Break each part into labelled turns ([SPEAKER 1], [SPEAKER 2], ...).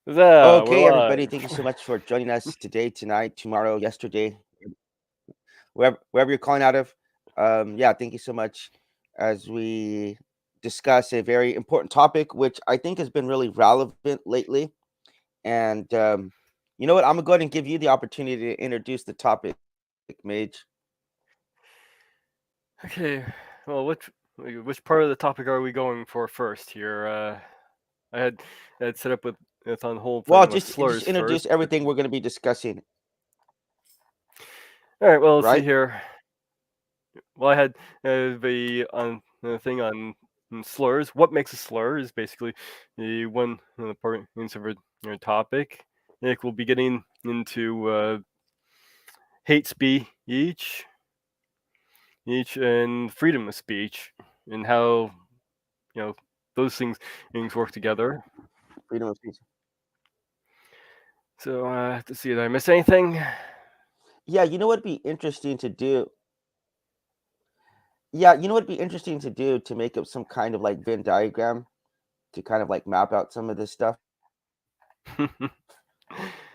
[SPEAKER 1] So, we're
[SPEAKER 2] Okay, everybody, thank you
[SPEAKER 1] live.
[SPEAKER 2] so much for joining us today, tonight, tomorrow, yesterday, wherever you're calling out of. Yeah, thank you so much as we discuss a very important topic, which I think has been really relevant lately. And you know what? I'm gonna go ahead and give you the opportunity to introduce the topic, Mage.
[SPEAKER 1] Okay, well, which part of the topic are we going for first here? I had set up with it's on hold
[SPEAKER 2] Well,
[SPEAKER 1] talking about
[SPEAKER 2] just
[SPEAKER 1] slurs
[SPEAKER 2] introduce
[SPEAKER 1] first.
[SPEAKER 2] everything we're gonna be discussing,
[SPEAKER 1] All right, well, let's see
[SPEAKER 2] right?
[SPEAKER 1] here. Well, I had the on the thing on slurs. What makes a slur is basically the one part of a topic. Nick will be getting into hate speech, each and freedom of speech, and how you know those things work together.
[SPEAKER 2] Freedom of speech.
[SPEAKER 1] So to see, did I miss anything?
[SPEAKER 2] Yeah, you know what'd be interesting to do? Yeah, you know what'd be interesting to do to make up some kind of like Venn diagram to kind of like map out some of this stuff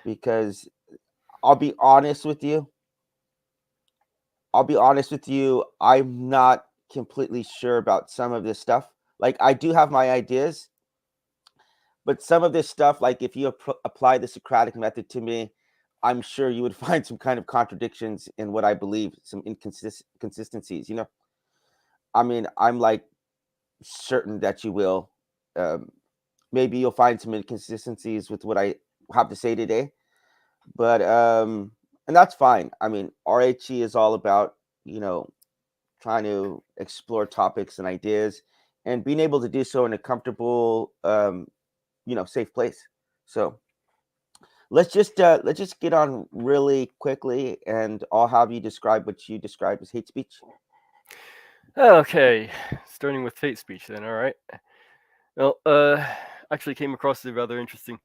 [SPEAKER 2] because I'll be honest with you. I'll be honest with you. I'm not completely sure about some of this stuff. Like I do have my ideas, but some of this stuff, like if you apply the Socratic method to me, I'm sure you would find some kind of contradictions in what I believe, some inconsistencies. I mean, I'm like certain that you will. Um, Maybe you'll find some inconsistencies with what I have to say today, but and that's fine. I mean, RHE is all about you know trying to explore topics and ideas and being able to do so in a comfortable safe place. So let's just get on really quickly and I'll have you describe what you describe as hate speech.
[SPEAKER 1] Okay, starting with hate speech then. All right. Well, actually came across a rather interesting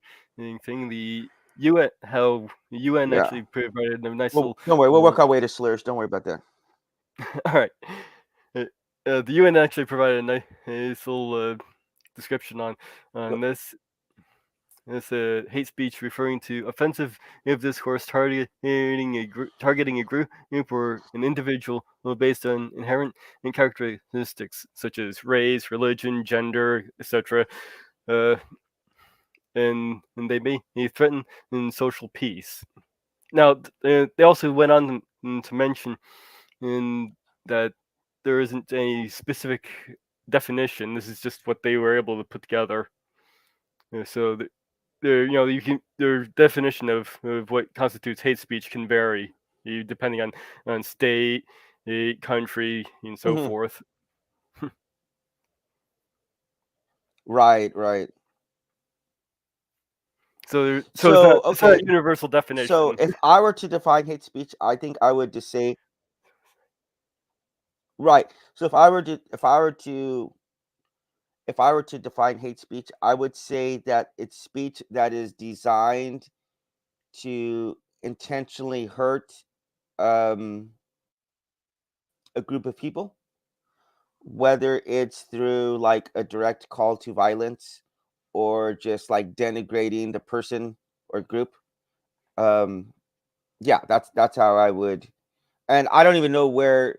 [SPEAKER 1] thing. The UN, how the UN
[SPEAKER 2] Yeah,
[SPEAKER 1] actually provided a nice
[SPEAKER 2] well,
[SPEAKER 1] little.
[SPEAKER 2] don't worry, we'll
[SPEAKER 1] Uh,
[SPEAKER 2] work our way to slurs, don't worry about that.
[SPEAKER 1] all right. Uh, the UN actually provided a nice little description on
[SPEAKER 2] Go-
[SPEAKER 1] this. It's a hate speech referring to offensive discourse targeting a group or an individual based on inherent characteristics such as race, religion, gender, etc. Uh, and they may threaten social peace. Now, they also went on to mention that there isn't a specific definition. This is just what they were able to put together. So their their definition of what constitutes hate speech can vary depending on state, country, and so
[SPEAKER 2] Mhm.
[SPEAKER 1] forth.
[SPEAKER 2] Right, right.
[SPEAKER 1] So
[SPEAKER 2] So
[SPEAKER 1] it's not a
[SPEAKER 2] okay,
[SPEAKER 1] universal
[SPEAKER 2] so
[SPEAKER 1] definition.
[SPEAKER 2] if I were to define hate speech, I think I would just say right. So if I were to define hate speech, I would say that it's speech that is designed to intentionally hurt um, a group of people, whether it's through like a direct call to violence or just like denigrating the person or group. Um, yeah, that's how I would. And I don't even know where,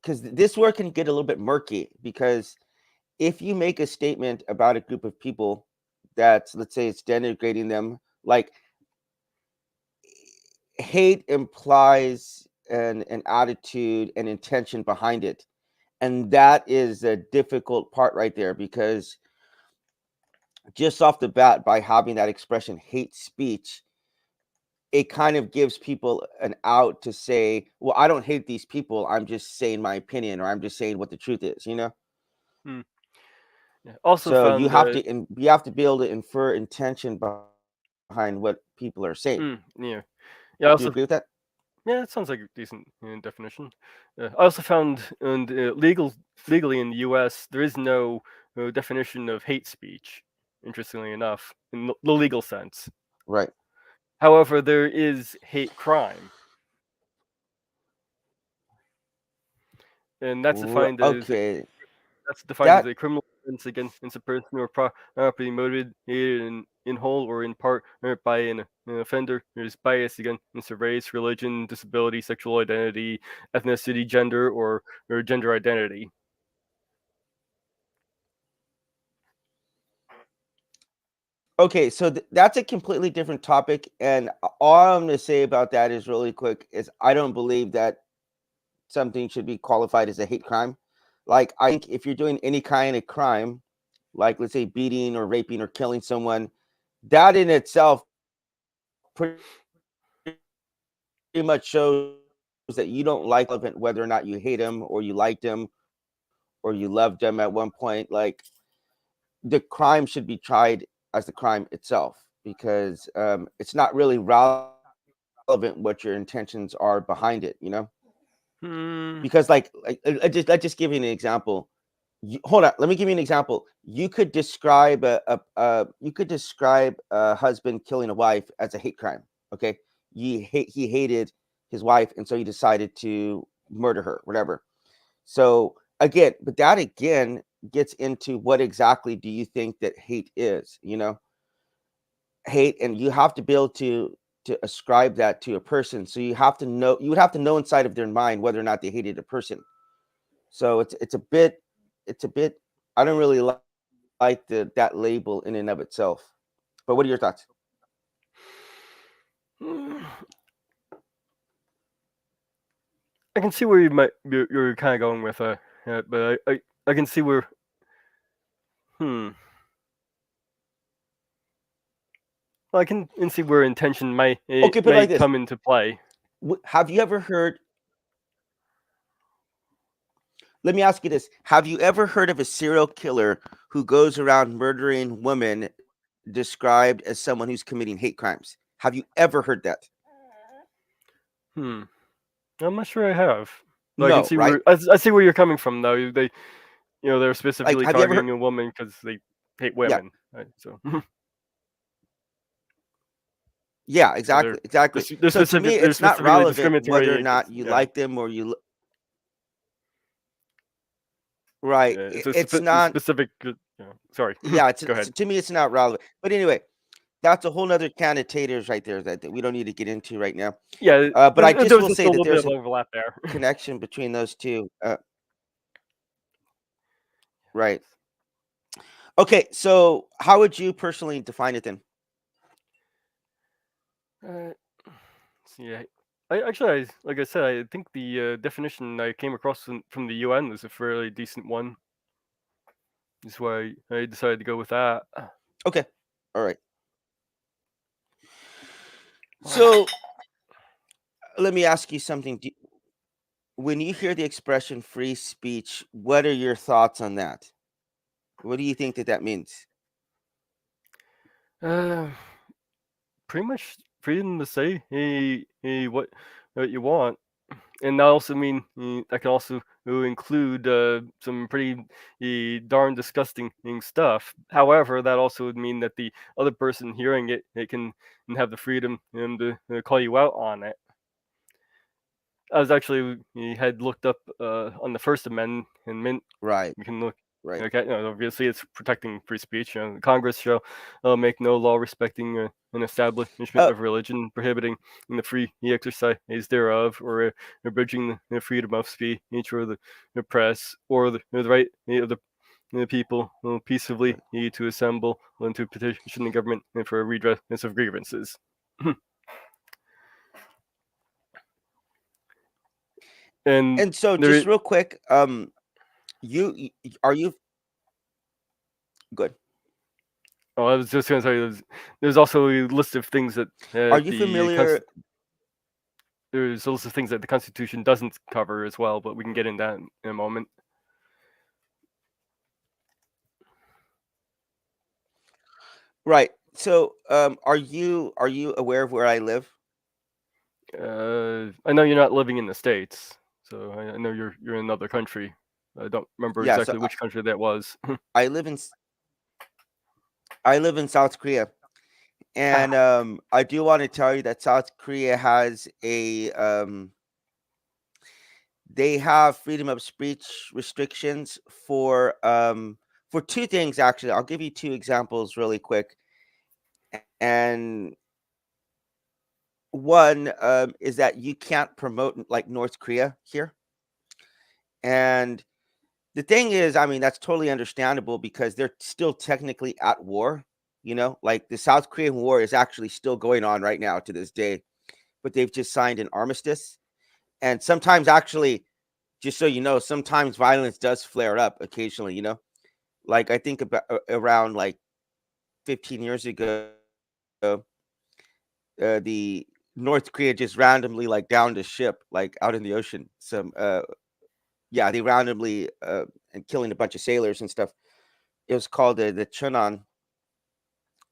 [SPEAKER 2] because this word can get a little bit murky because if you make a statement about a group of people that's, let's say, it's denigrating them, like hate implies an attitude and intention behind it, and that is a difficult part right there because just off the bat, by having that expression hate speech, it kind of gives people an out to say, well, I don't hate these people, I'm just saying my opinion or I'm just saying what the truth is.
[SPEAKER 1] Hmm. Yeah. Also
[SPEAKER 2] So you
[SPEAKER 1] found
[SPEAKER 2] have to you have to be able to infer intention behind what people are saying.
[SPEAKER 1] yeah, yeah.
[SPEAKER 2] Do you
[SPEAKER 1] Also,
[SPEAKER 2] agree with that?
[SPEAKER 1] yeah, it sounds like a decent definition. I also found legally in the U.S. there is no definition of hate speech. Interestingly enough, in the legal sense.
[SPEAKER 2] Right.
[SPEAKER 1] However, there is hate crime, and
[SPEAKER 2] Okay.
[SPEAKER 1] that's defined as
[SPEAKER 2] That
[SPEAKER 1] a criminal offense against a person or property motivated in whole or in part by an offender who's biased against a race, religion, disability, sexual identity, ethnicity, gender, or gender identity.
[SPEAKER 2] Okay, so that's a completely different topic, and all I'm going to say about that is really quick is I don't believe that something should be qualified as a hate crime. Like I think if you're doing any kind of crime, like let's say beating or raping or killing someone, that in itself pretty much shows that you don't like whether or not you hate him or you liked him or you loved him at one point. Like the crime should be tried as the crime itself because it's not really relevant what your intentions are behind it, you know?
[SPEAKER 1] Hmm.
[SPEAKER 2] Because like let's just give you an example. Hold on, let me give you an example. You could describe you could describe a husband killing a wife as a hate crime. Okay, he hated his wife, and so he decided to murder her, whatever. So again, but that again gets into what exactly do you think that hate is? You know, hate, and you have to be able to ascribe that to a person. So you have to know, you would have to know inside of their mind whether or not they hated a person. So it's a bit. I don't really like that label in and of itself. But what are your thoughts?
[SPEAKER 1] I can see where you're kind of going with but I can see where hmm. Well, I can see where intention
[SPEAKER 2] Okay, put it like
[SPEAKER 1] might
[SPEAKER 2] this:
[SPEAKER 1] come into play.
[SPEAKER 2] Have you ever heard? Let me ask you this: have you ever heard of a serial killer who goes around murdering women, described as someone who's committing hate crimes? Have you ever heard that?
[SPEAKER 1] Hmm. I'm not sure I have. But I can
[SPEAKER 2] No,
[SPEAKER 1] see
[SPEAKER 2] right?
[SPEAKER 1] where I see where you're coming from though. They're
[SPEAKER 2] Like,
[SPEAKER 1] specifically
[SPEAKER 2] have you ever heard?
[SPEAKER 1] targeting a woman because they hate
[SPEAKER 2] Yeah,
[SPEAKER 1] women. Right? So
[SPEAKER 2] yeah,
[SPEAKER 1] so they're
[SPEAKER 2] exactly, exactly. So to me,
[SPEAKER 1] they're
[SPEAKER 2] it's not
[SPEAKER 1] specifically
[SPEAKER 2] relevant whether or
[SPEAKER 1] discriminatory
[SPEAKER 2] not
[SPEAKER 1] against.
[SPEAKER 2] you
[SPEAKER 1] Yeah.
[SPEAKER 2] like them or right.
[SPEAKER 1] Yeah,
[SPEAKER 2] It's
[SPEAKER 1] a
[SPEAKER 2] not.
[SPEAKER 1] specific. Sorry.
[SPEAKER 2] Yeah,
[SPEAKER 1] Go ahead.
[SPEAKER 2] to me, it's not relevant. But anyway, that's a whole nother can of taters right there that we don't need to get into right now.
[SPEAKER 1] Yeah,
[SPEAKER 2] But I
[SPEAKER 1] there
[SPEAKER 2] just
[SPEAKER 1] was
[SPEAKER 2] will
[SPEAKER 1] just
[SPEAKER 2] say
[SPEAKER 1] a
[SPEAKER 2] that
[SPEAKER 1] little bit
[SPEAKER 2] there's
[SPEAKER 1] of
[SPEAKER 2] a
[SPEAKER 1] overlap there.
[SPEAKER 2] connection between those two. Right. Okay. So, how would you personally define it then?
[SPEAKER 1] Uh, yeah. Like I said, I think the definition I came across from the UN was a fairly decent one. That's why I decided to go with that.
[SPEAKER 2] Okay. All right. So, let me ask you something. When you hear the expression free speech, what are your thoughts on that? What do you think that that means?
[SPEAKER 1] Uh, Pretty much freedom to say what you want, and that also mean that can also include some pretty darn disgusting stuff. However, that also would mean that the other person hearing it can have the freedom to call you out on it. I was actually he had looked up on the First Amendment.
[SPEAKER 2] Right.
[SPEAKER 1] You can look.
[SPEAKER 2] Right.
[SPEAKER 1] Okay, obviously it's protecting free speech. Congress shall make no law respecting an establishment
[SPEAKER 2] Uh,
[SPEAKER 1] of religion, prohibiting the free exercise thereof, or abridging the freedom of speech, or the press, or the right of the people peaceably
[SPEAKER 2] right.
[SPEAKER 1] to assemble and to petition the government for a redress of grievances. And
[SPEAKER 2] And so, just
[SPEAKER 1] there
[SPEAKER 2] real quick, are you good?
[SPEAKER 1] Oh, I was just gonna say there's also a list of things that
[SPEAKER 2] Are you familiar?
[SPEAKER 1] there's a list of things that the Constitution doesn't cover as well, but we can get into that in a moment.
[SPEAKER 2] Right. So, are you aware of where I live?
[SPEAKER 1] I know you're not living in the states, so I know you're in another country. I don't remember
[SPEAKER 2] Yeah. So
[SPEAKER 1] exactly which country that was.
[SPEAKER 2] I live in I live in South Korea,
[SPEAKER 1] Ah,
[SPEAKER 2] and I do want to tell you that South Korea has a they have freedom of speech restrictions for for two things actually. I'll give you two examples really quick. And one is that you can't promote like North Korea here. And the thing is, I mean, that's totally understandable because they're still technically at war. Like the South Korean war is actually still going on right now to this day, but they've just signed an armistice. And sometimes, actually, just so you know, sometimes violence does flare up occasionally. Like I think about around like 15 years ago, the North Korea just randomly like downed a ship like out in the ocean. Yeah, they randomly and killing a bunch of sailors and stuff. It was called the Cheonan.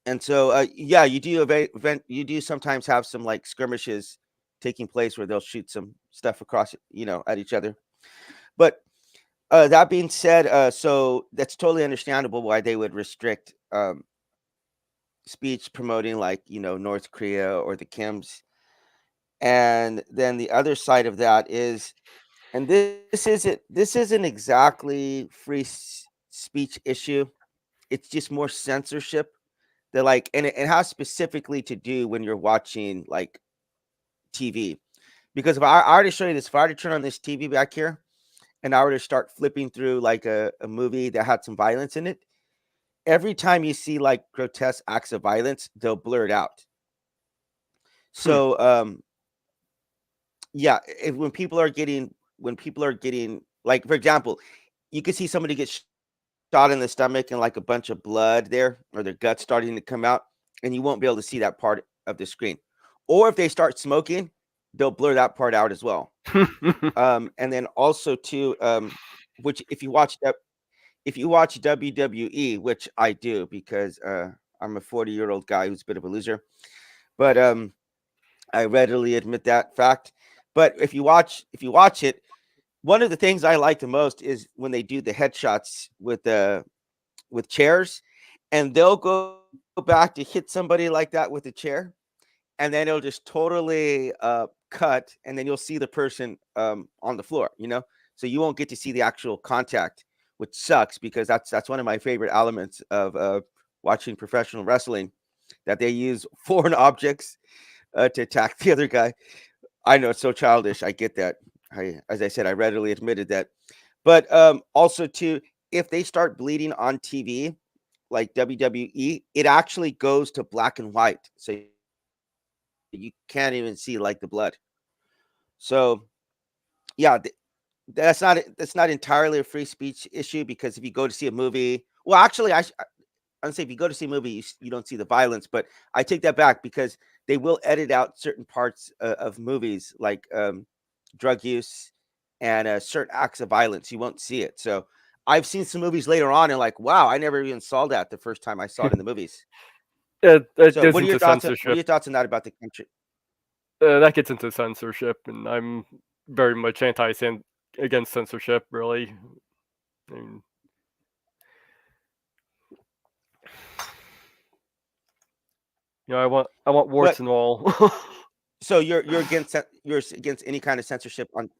[SPEAKER 2] And so yeah, you do sometimes have some like skirmishes taking place where they'll shoot some stuff across at each other. But that being said, so that's totally understandable why they would restrict speech promoting like North Korea or the Kims. And then the other side of that is, and this isn't exactly speech issue. It's just more censorship. That like, and it has specifically to do when you're watching like TV. Because if I already show you this, if I already turn on this TV back here, and I were to start flipping through like a movie that had some violence in it, every time you see like grotesque acts of violence, they'll blur it out.
[SPEAKER 1] Hmm.
[SPEAKER 2] So yeah, when people are getting like, for example, you could see somebody get shot in the stomach and like a bunch of blood there, or their guts starting to come out, and you won't be able to see that part of the screen. Or if they start smoking, they'll blur that part out as well. And then also too, which if you watch WWE, which I do because I'm a 40-year-old guy who's a bit of a loser, but I readily admit that fact. But if you watch it, one of the things I like the most is when they do the headshots with chairs, and they'll go back to hit somebody like that with a chair, and then it'll just totally cut, and then you'll see the person on the floor. So you won't get to see the actual contact, which sucks because that's one of my favorite elements of watching professional wrestling, that they use foreign objects to attack the other guy. I know it's so childish. I get that. As I said, I readily admitted that. But also too, if they start bleeding on TV, like WWE, it actually goes to black and white, so you can't even see like the blood. So yeah, that's not entirely a free speech issue, because if you go to see a movie, well, actually, I'm say if you go to see a movie, you don't see the violence, but I take that back because they will edit out certain parts of movies, like drug use and certain acts of violence. You won't see it. So I've seen some movies later on and like, wow, I never even saw that the first time I saw it in the movies.
[SPEAKER 1] It
[SPEAKER 2] So
[SPEAKER 1] goes
[SPEAKER 2] what are your
[SPEAKER 1] into
[SPEAKER 2] thoughts? What are
[SPEAKER 1] censorship.
[SPEAKER 2] your thoughts on that about the country?
[SPEAKER 1] That gets into censorship, and I'm very much against censorship. Really, I mean, I want warts
[SPEAKER 2] But
[SPEAKER 1] and all.
[SPEAKER 2] so you're against any kind of censorship on.
[SPEAKER 1] On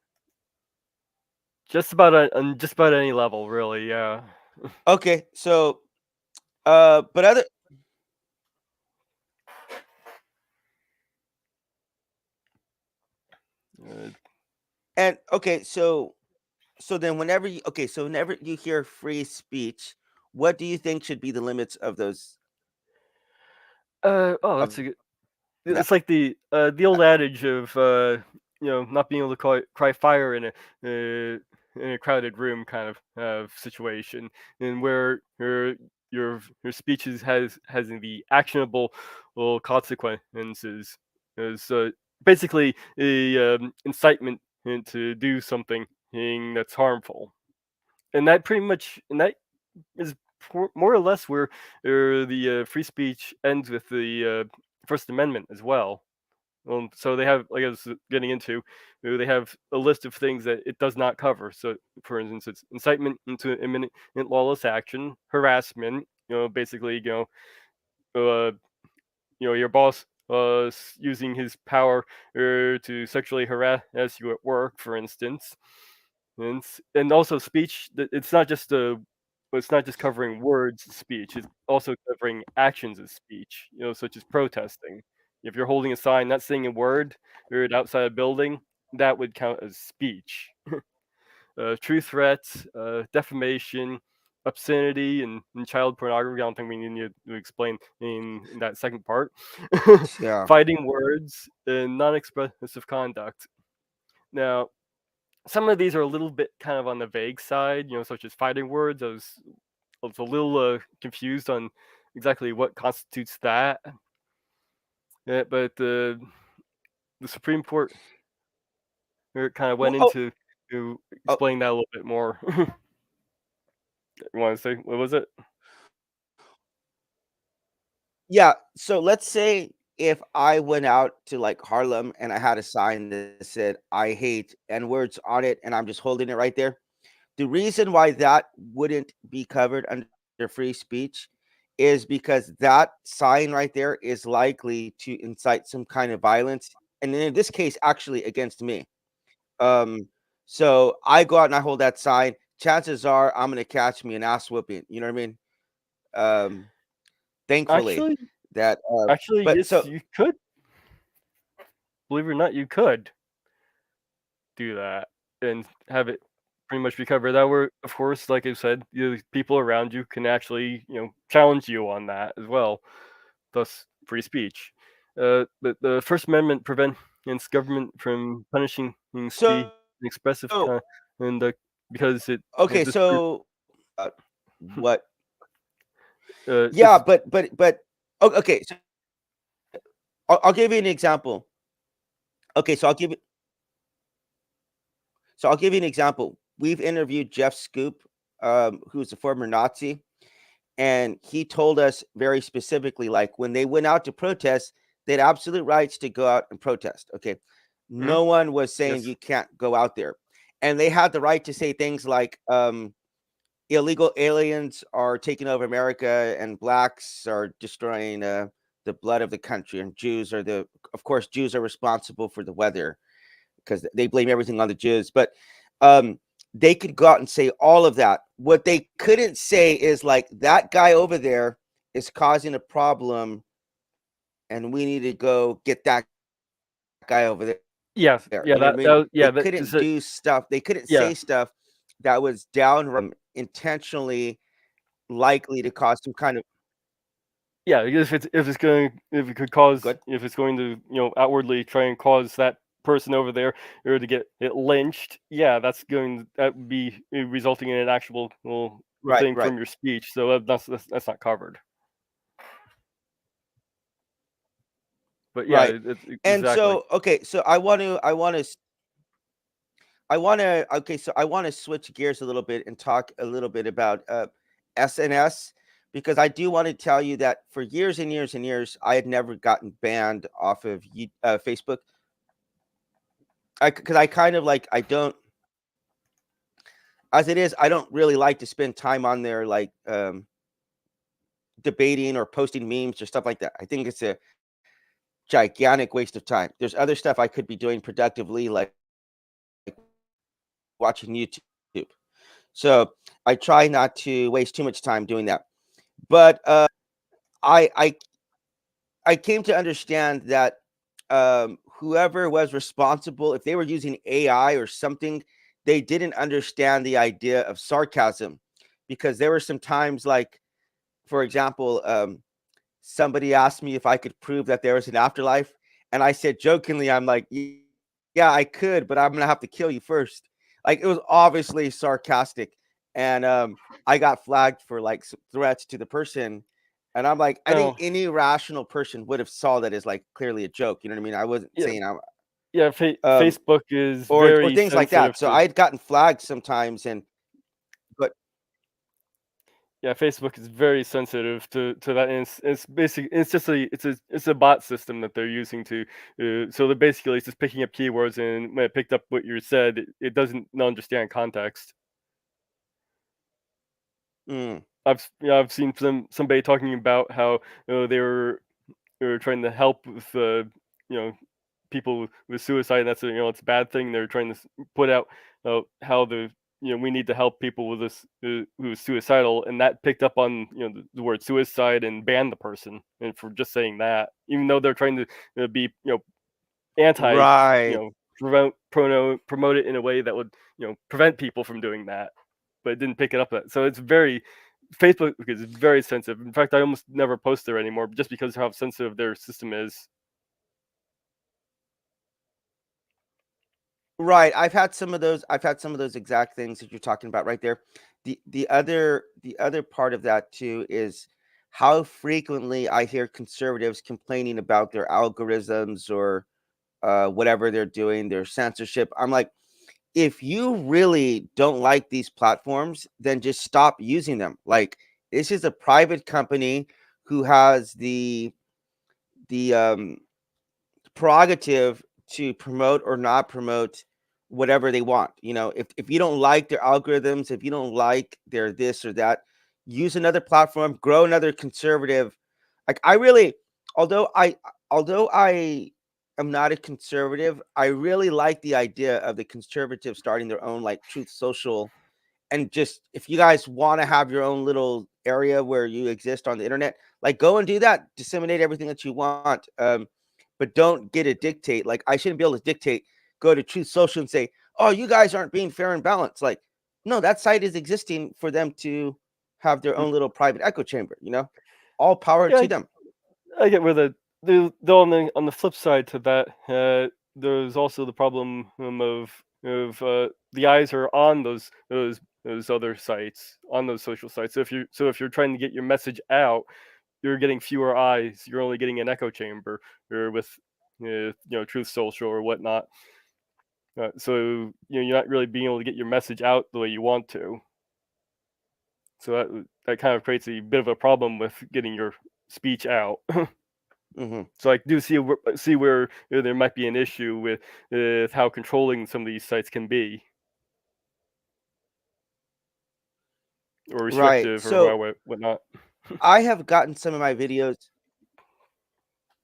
[SPEAKER 1] just about any level, really. Yeah.
[SPEAKER 2] Okay, so but other
[SPEAKER 1] Uh,
[SPEAKER 2] and okay, so then whenever you hear free speech, what do you think should be the limits of those
[SPEAKER 1] oh,
[SPEAKER 2] of
[SPEAKER 1] that's a good.
[SPEAKER 2] that?
[SPEAKER 1] It's like the old adage of not being able to cry fire in a crowded room kind of situation, and where your speeches has the actionable consequences is basically a incitement to do something that's harmful, and that is more or less where the free speech ends with the First Amendment as well. So they have, like I was getting into, they have a list of things that it does not cover. So, for instance, it's incitement into imminent lawless action, harassment. Basically, uh, your boss using his power to sexually harass you at work, for instance, and also speech. It's not just but it's not just covering words of speech, it's also covering actions of speech, such as protesting. If you're holding a sign not saying a word, or it outside a building, that would count as speech. True threats, defamation, obscenity, and child pornography. I don't think we need to explain in that second part.
[SPEAKER 2] Yeah.
[SPEAKER 1] Fighting words and non-expressive conduct. Now, some of these are a little bit kind of on the vague side, such as fighting words. I was a little confused on exactly what constitutes that. But the Supreme Court kind of
[SPEAKER 2] Well,
[SPEAKER 1] went into to
[SPEAKER 2] oh,
[SPEAKER 1] explain that a little bit more. You want to say what was it?
[SPEAKER 2] yeah. So let's say if I went out to like Harlem and I had a sign that said "I hate" N words on it, and I'm just holding it right there. The reason why that wouldn't be covered under free speech is because that sign right there is likely to incite some kind of violence, and in this case, actually against me. Um, so I go out and I hold that sign. Chances are I'm gonna catch me an ass whooping. You know what I mean? Um, thankfully,
[SPEAKER 1] Actually,
[SPEAKER 2] that.
[SPEAKER 1] actually,
[SPEAKER 2] But
[SPEAKER 1] yes,
[SPEAKER 2] so
[SPEAKER 1] you could. Believe it or not, you could do that and have it pretty much be covered. That were, of course, like I said, people around you can actually, challenge you on that as well. Thus, free speech. But the First Amendment prevents government from punishing
[SPEAKER 2] so
[SPEAKER 1] speech and expressive and because it
[SPEAKER 2] okay.
[SPEAKER 1] this
[SPEAKER 2] So what? Yeah,
[SPEAKER 1] it's
[SPEAKER 2] but okay. So I'll give you an example. Okay, so I'll give you an example. We've interviewed Jeff Scoop, who's a former Nazi, and he told us very specifically, like when they went out to protest, they had absolute rights to go out and protest. Okay,
[SPEAKER 1] mhm,
[SPEAKER 2] no one was saying
[SPEAKER 1] yes.
[SPEAKER 2] you can't go out there, and they had the right to say things like, illegal aliens are taking over America, and blacks are destroying the blood of the country, and of course, Jews are responsible for the weather because they blame everything on the Jews. But um, they could go out and say all of that. What they couldn't say is like that guy over there is causing a problem, and we need to go get that guy over there.
[SPEAKER 1] Yes,
[SPEAKER 2] You
[SPEAKER 1] yeah,
[SPEAKER 2] know what I
[SPEAKER 1] that
[SPEAKER 2] mean?
[SPEAKER 1] that
[SPEAKER 2] They
[SPEAKER 1] yeah, that just
[SPEAKER 2] couldn't do stuff. They couldn't
[SPEAKER 1] yeah,
[SPEAKER 2] say stuff that was downright intentionally likely to cause some kind of
[SPEAKER 1] yeah, if it could cause
[SPEAKER 2] good.
[SPEAKER 1] if it's going to, outwardly try and cause that person over there or to get it lynched, yeah, that would be resulting in an actual, well,
[SPEAKER 2] Right,
[SPEAKER 1] thing
[SPEAKER 2] right,
[SPEAKER 1] from your speech, so that's not covered. But yeah,
[SPEAKER 2] right. And
[SPEAKER 1] exactly.
[SPEAKER 2] so, okay, so I want to switch gears a little bit and talk a little bit about SNS, because I do want to tell you that for years and years and years, I had never gotten banned off of Facebook. Because I kind of like, I don't, as it is, I don't really like to spend time on there, like debating or posting memes or stuff like that. I think it's a gigantic waste of time. There's other stuff I could be doing productively, like watching YouTube. So I try not to waste too much time doing that. But I I I came to understand that whoever was responsible, if they were using AI or something, they didn't understand the idea of sarcasm, because there were some times, like for example, somebody asked me if I could prove that there was an afterlife, and I said jokingly, I'm like, yeah, I could, but I'm gonna have to kill you first." Like it was obviously sarcastic, and I got flagged for like threats to the person, and I'm like, I think
[SPEAKER 1] No,
[SPEAKER 2] any rational person would have saw that as like clearly a joke. You know what I mean? I wasn't
[SPEAKER 1] yeah,
[SPEAKER 2] saying I
[SPEAKER 1] yeah,
[SPEAKER 2] um
[SPEAKER 1] Facebook is
[SPEAKER 2] or
[SPEAKER 1] very
[SPEAKER 2] things like
[SPEAKER 1] sensitive
[SPEAKER 2] that. So
[SPEAKER 1] to
[SPEAKER 2] I had gotten flagged sometimes, and but
[SPEAKER 1] yeah, Facebook is very sensitive to that, and it's basically it's a bot system that they're using to, so they're basically it's just picking up keywords, and when it picked up what you said, it doesn't understand context.
[SPEAKER 2] mm,
[SPEAKER 1] I've seen somebody talking about how, they were trying to help with, you know people with suicide. And that's it's a bad thing. They're trying to put out how the we need to help people with this who's suicidal, and that picked up on the word suicide and banned the person and for just saying that, even though they're trying to be anti
[SPEAKER 2] Right.
[SPEAKER 1] promote it in a way that would prevent people from doing that, but it didn't pick it up. So it's very Facebook is very sensitive. In fact, I almost never post there anymore just because of how sensitive their system is.
[SPEAKER 2] Right. I've had some of those exact things that you're talking about right there. The other part of that too is how frequently I hear conservatives complaining about their algorithms or whatever they're doing, their censorship. I'm like, if you really don't like these platforms, then just stop using them. Like, this is a private company who has the prerogative to promote or not promote whatever they want. If you don't like their algorithms, if you don't like their this or that, use another platform, grow another conservative. Like, I really, although I although I am not a conservative, I really like the idea of the conservatives starting their own like Truth Social. And just, if you guys want to have your own little area where you exist on the internet, like, go and do that, disseminate everything that you want. But don't get a dictate. Like, I shouldn't be able to dictate, go to Truth Social and say, oh, you guys aren't being fair and balanced. Like, no, that site is existing for them to have their own little private echo chamber. All power
[SPEAKER 1] Yeah,
[SPEAKER 2] to them.
[SPEAKER 1] I get where though on the flip side to that, there's also the problem of the eyes are on those other sites, on those social sites. So if you're trying to get your message out, you're getting fewer eyes. You're only getting an echo chamber, or with Truth Social or whatnot. So you're not really being able to get your message out the way you want to. So that kind of creates a bit of a problem with getting your speech out.
[SPEAKER 2] Hmm.
[SPEAKER 1] So I do see where there might be an issue with how controlling some of these sites can be, or
[SPEAKER 2] Right.
[SPEAKER 1] restrictive, or
[SPEAKER 2] So
[SPEAKER 1] whatnot.
[SPEAKER 2] I have gotten some of my videos.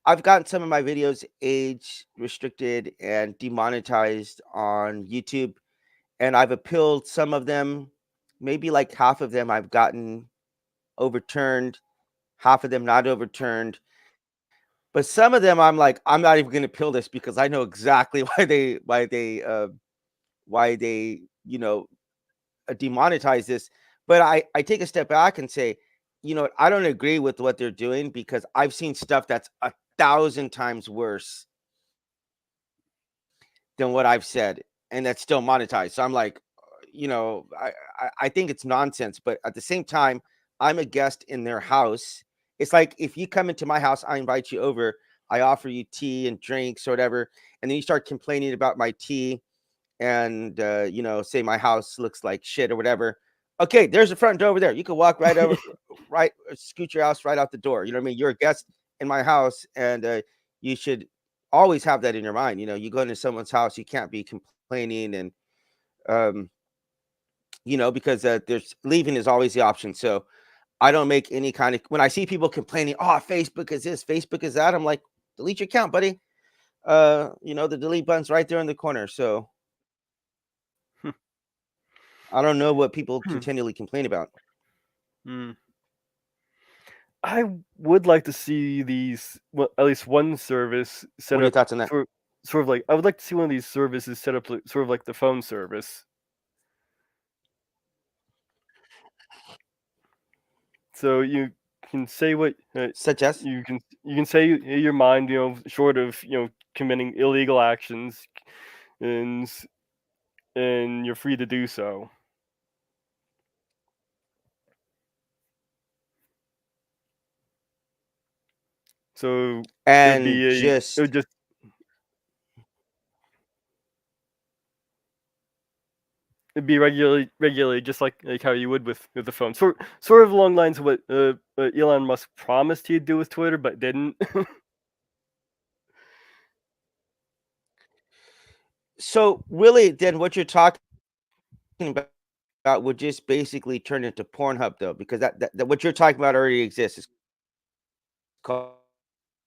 [SPEAKER 2] I've gotten some of my videos age restricted and demonetized on YouTube, and I've appealed some of them. Maybe like half of them I've gotten overturned, half of them not overturned. But some of them I'm like, I'm not even going to appeal this because I know exactly why they demonetize this. But I take a step back and say, I don't agree with what they're doing because I've seen stuff that's 1,000 times worse than what I've said, and that's still monetized. So I'm like, I think it's nonsense. But at the same time, I'm a guest in their house. It's like, if you come into my house, I invite you over, I offer you tea and drinks or whatever, and then you start complaining about my tea and say my house looks like shit or whatever. Okay, there's the front door over there. You can walk right over, right, scoot your house right out the door. You know what I mean? You're a guest in my house, and you should always have that in your mind. You go into someone's house, you can't be complaining, and um, because there's leaving is always the option. So I don't make any kind of, when I see people complaining, oh, Facebook is this, Facebook is that. I'm like, delete your account, buddy. The delete button's right there in the corner. So I don't know what people continually complain about.
[SPEAKER 1] Hmm. I would like to see well, at least one service set
[SPEAKER 2] What are your
[SPEAKER 1] up
[SPEAKER 2] thoughts on that?
[SPEAKER 1] for sort of like I would like to see one of these services set up sort of like the phone service. So you can say what
[SPEAKER 2] Such as?
[SPEAKER 1] you can say your mind, short of committing illegal actions, and and you're free to do so. So
[SPEAKER 2] And
[SPEAKER 1] it would
[SPEAKER 2] just
[SPEAKER 1] just it'd be regulated just like how you would with the phone. Sort of along lines of what Elon Musk promised he'd do with Twitter, but didn't.
[SPEAKER 2] so really, then what you're talking about would just basically turn into Pornhub, though, because that what you're talking about already exists. It's called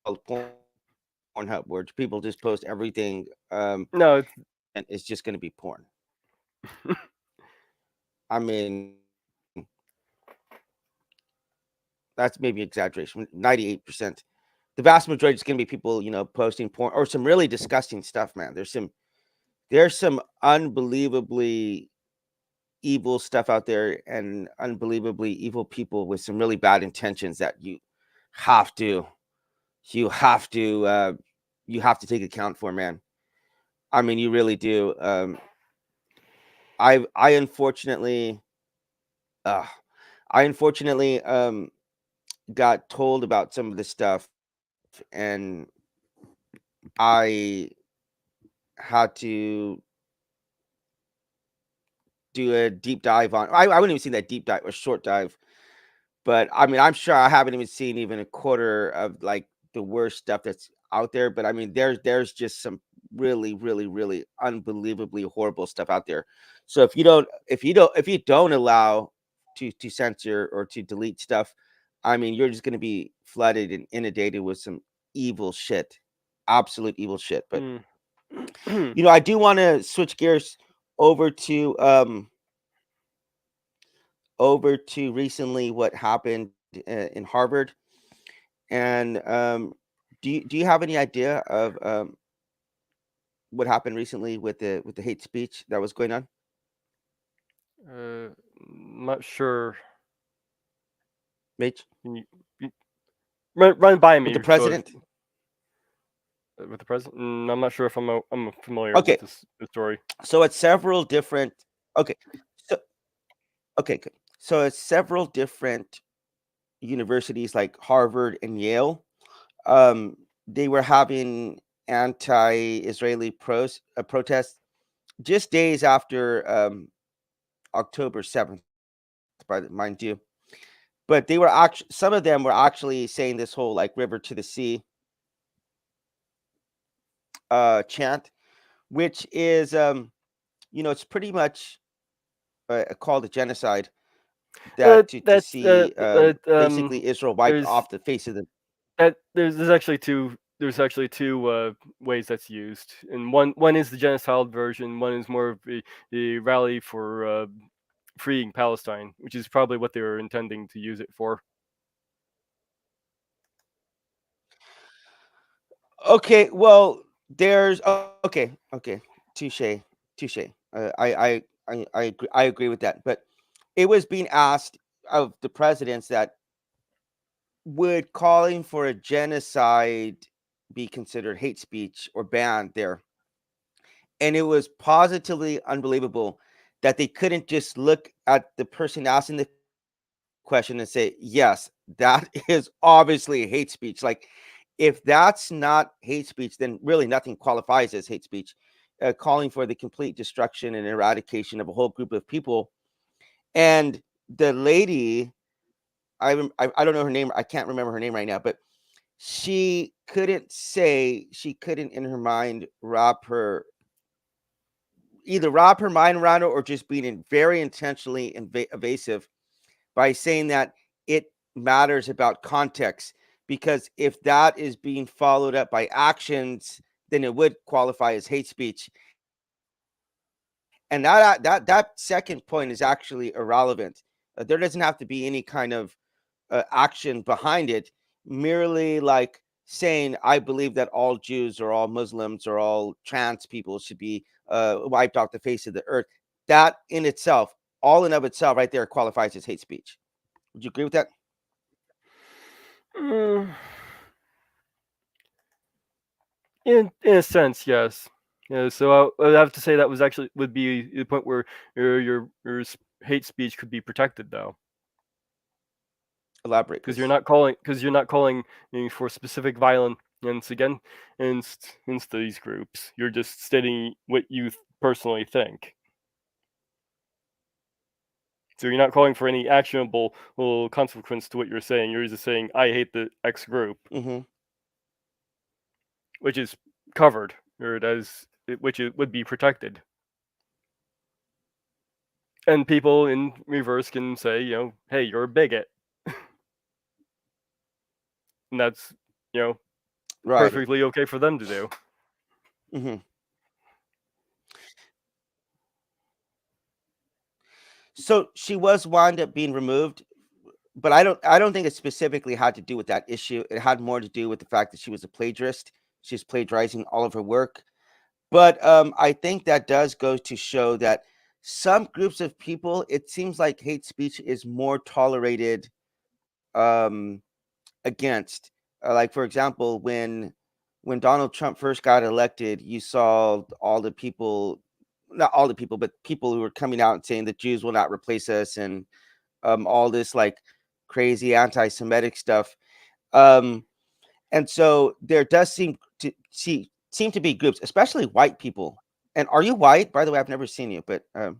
[SPEAKER 2] Pornhub, where people just post everything,
[SPEAKER 1] No,
[SPEAKER 2] and it's just going to be porn. I mean, that's maybe exaggeration. 98%. The vast majority is going to be people, posting porn or some really disgusting stuff, man. There's some unbelievably evil stuff out there and unbelievably evil people with some really bad intentions that have to you have to you have to take account for, man. I mean, you really do. I unfortunately uh I unfortunately got told about some of this stuff, and I had to do a deep dive on. I wouldn't even say that deep dive or short dive, but I mean, I'm sure I haven't even seen even a quarter of like the worst stuff that's out there. But I mean, there's just some really, really, really unbelievably horrible stuff out there. So if you don't allow to censor or to delete stuff, I mean, you're just going to be flooded and inundated with some evil shit, absolute evil shit. But
[SPEAKER 1] Mm.
[SPEAKER 2] I do want to switch gears over to um over to recently what happened in Harvard. And do you have any idea of what happened recently with the hate speech that was going on,
[SPEAKER 1] Not sure.
[SPEAKER 2] Mitch?
[SPEAKER 1] Can you run by
[SPEAKER 2] With the
[SPEAKER 1] me? So
[SPEAKER 2] president?
[SPEAKER 1] with the president, I'm not sure if I'm familiar with
[SPEAKER 2] Okay,
[SPEAKER 1] this story.
[SPEAKER 2] so it's several different. Okay, so okay, good. So it's several different universities like Harvard and Yale. They were having anti-Israeli protests just days after October 7th, by mind you. But they were actually some of them were actually saying this whole like river to the sea chant, which is it's pretty much a call to genocide, that to
[SPEAKER 1] That's
[SPEAKER 2] see
[SPEAKER 1] that.
[SPEAKER 2] basically Israel wiped
[SPEAKER 1] There's
[SPEAKER 2] off the face of the.
[SPEAKER 1] there's actually two ways that's used, and one is the genocidal version. One is more of a rally for freeing Palestine, which is probably what they were intending to use it for.
[SPEAKER 2] Okay, well, there's okay, touche, touche. I agree with that, but it was being asked of the presidents that would calling for a genocide be considered hate speech or banned there. And it was positively unbelievable that they couldn't just look at the person asking the question and say, yes, that is obviously hate speech. Like, if that's not hate speech, then really nothing qualifies as hate speech. Calling for the complete destruction and eradication of a whole group of people. And the lady, I don't know her name. I can't remember her name right now, but she couldn't in her mind wrap her mind around it, or just being very intentionally evasive by saying that it matters about context, because if that is being followed up by actions, then it would qualify as hate speech. And that second point is actually irrelevant. There doesn't have to be any kind of action behind it. Merely like saying, I believe that all Jews or all Muslims or all trans people should be wiped off the face of the earth. That in itself, all in of itself, right there, qualifies as hate speech. Would you agree with that?
[SPEAKER 1] Mm, in a sense, yes. Yeah, so I would have to say that would be the point where hate speech could be protected, though,
[SPEAKER 2] Elaborate, please.
[SPEAKER 1] because you're not calling for specific violence against these groups. You're just stating what you personally think. So you're not calling for any actionable consequence to what you're saying. You're just saying I hate the X group,
[SPEAKER 2] Hmm.
[SPEAKER 1] which is covered, or which it would be protected. And people in reverse can say, hey, you're a bigot, and that's you know
[SPEAKER 2] Right.
[SPEAKER 1] perfectly okay for them to do.
[SPEAKER 2] Hmm. So she was wound up being removed, but I don't think it specifically had to do with that issue. It had more to do with the fact that she was a plagiarist. She's plagiarizing all of her work. But I think that does go to show that some groups of people, it seems like hate speech is more tolerated um, against. Like for example, when Donald Trump first got elected, you saw all the people, not all the people, but people who were coming out and saying that Jews will not replace us, and all this like crazy anti-Semitic stuff. Um, and so there does seem to be groups, especially white people. And are you white? By the way, I've never seen you, but are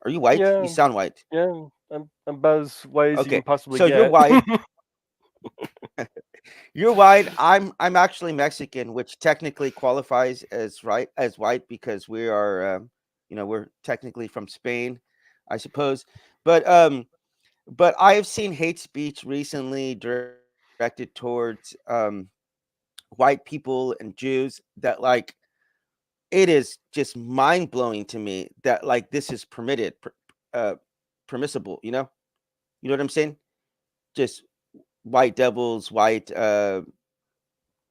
[SPEAKER 2] you white? You
[SPEAKER 1] Yeah,
[SPEAKER 2] sound white.
[SPEAKER 1] yeah. I'm about as white as you can
[SPEAKER 2] Okay,
[SPEAKER 1] possibly
[SPEAKER 2] so you're
[SPEAKER 1] get.
[SPEAKER 2] white. You're white. I'm actually Mexican, which technically qualifies as right as white because we are, we're technically from Spain, I suppose. But but I have seen hate speech recently directed towards white people and Jews that like it is just mind blowing to me that like this is uh, permissible. You know what I'm saying? Just white devils,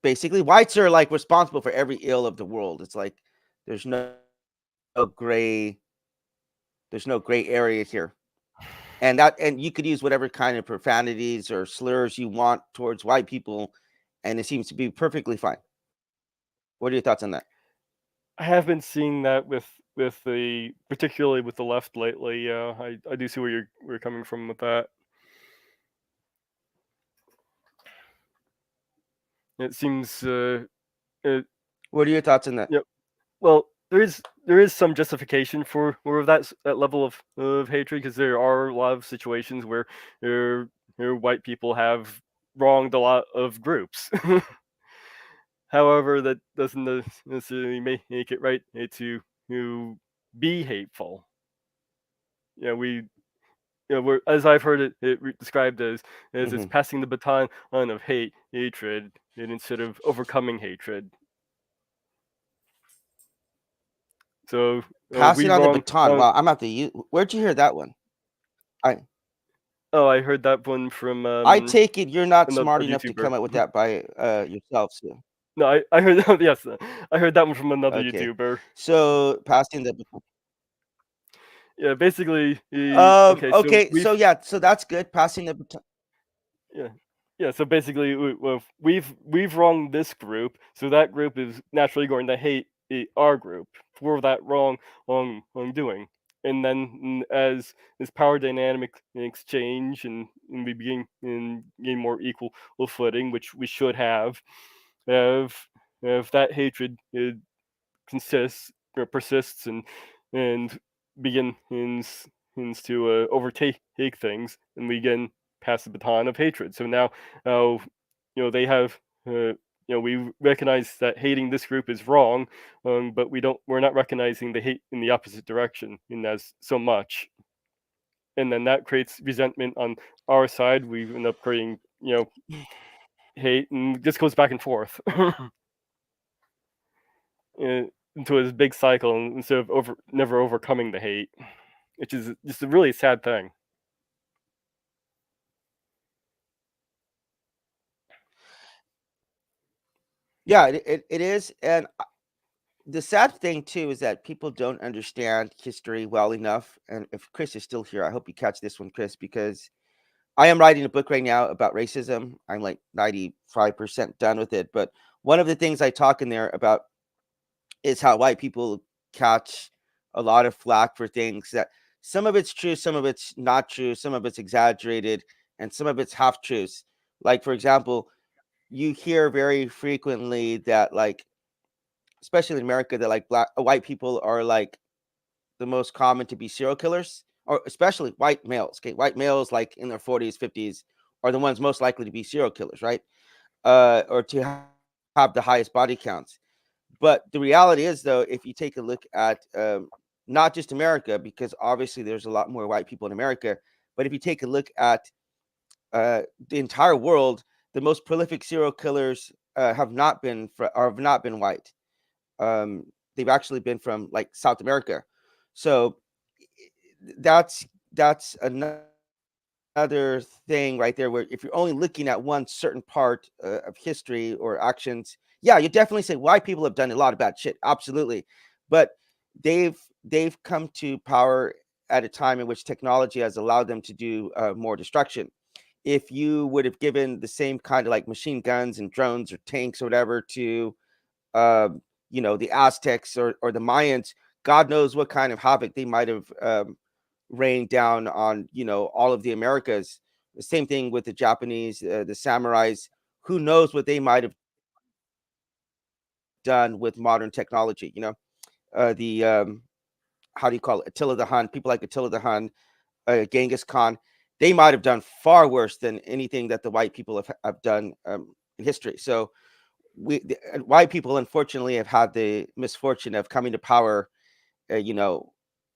[SPEAKER 2] basically whites are like responsible for every ill of the world. It's like there's no gray, there's no gray area here. And you could use whatever kind of profanities or slurs you want towards white people, and it seems to be perfectly fine. What are your thoughts on that?
[SPEAKER 1] I have been seeing that with the particularly with the left lately. Yeah, I do see where you're coming from with that. It seems it,
[SPEAKER 2] What are your thoughts on that?
[SPEAKER 1] yeah. Well, there is some justification for that level of hatred because there are a lot of situations where white people have wronged a lot of groups. However, that doesn't necessarily make it right to be hateful. Yeah, we're, as I've heard it described as it's
[SPEAKER 2] Hmm.
[SPEAKER 1] passing the baton on of hatred, and instead of overcoming hatred. So we
[SPEAKER 2] Passing on the
[SPEAKER 1] wrong.
[SPEAKER 2] baton. Wow, I'm at the where'd you hear that one? I
[SPEAKER 1] Oh, I heard that one from
[SPEAKER 2] I take it you're not
[SPEAKER 1] another
[SPEAKER 2] smart enough to
[SPEAKER 1] YouTuber.
[SPEAKER 2] come up with that by yourself. So
[SPEAKER 1] No, I heard that. Yes, I heard that one from another
[SPEAKER 2] okay,
[SPEAKER 1] YouTuber.
[SPEAKER 2] so passing the baton.
[SPEAKER 1] Yeah, basically, okay. So
[SPEAKER 2] Okay, so
[SPEAKER 1] we've
[SPEAKER 2] yeah, so that's good. Passing the baton.
[SPEAKER 1] yeah, yeah. So basically, we've wronged this group, so that group is naturally going to hate our group for that wrongdoing. And then as power dynamics change and we begin and gain more equal footing, which we should have, if that hatred consists or persists and begins to overtake things, and we again pass the baton of hatred. So now, uh, they have. We recognize that hating this group is wrong, but we're not recognizing the hate in the opposite direction in as so much, and then that creates resentment on our side. We end up creating hate, and this goes back and forth. Into this big cycle instead of never overcoming the hate, which is just a really sad thing.
[SPEAKER 2] Yeah, it is. And the sad thing too is that people don't understand history well enough. And if Chris is still here, I hope you catch this one, Chris, because I am writing a book right now about racism. I'm like 95% done with it. But one of the things I talk in there about is how white people catch a lot of flack for things that some of it's true, some of it's not true, some of it's exaggerated, and some of it's half truths. Like, for example, you hear very frequently that, like, especially in America, that like white people are like the most common to be serial killers, or especially white males. Okay, white males like in their 40s, 50s are the ones most likely to be serial killers, right? Or to have the highest body counts. But the reality is, though, if you take a look at not just America, because obviously there's a lot more white people in America, but if you take a look at the entire world, the most prolific serial killers have not been white. They've actually been from like South America. So that's that's another thing right there where if you're only looking at one certain part of history or actions, yeah, you definitely say white people have done a lot of bad shit, absolutely, but they've come to power at a time in which technology has allowed them to do more destruction. If you would have given the same kind of like machine guns and drones or tanks or whatever to the Aztecs or the Mayans, God knows what kind of havoc they might have rained down on all of the Americas. The same thing with the Japanese, the samurais. Who knows what they might have done with modern technology? The how do you call it? Attila the Hun, people like Attila the Hun, Genghis Khan. They might have done far worse than anything that the white people have done in history. So white people unfortunately have had the misfortune of coming to power in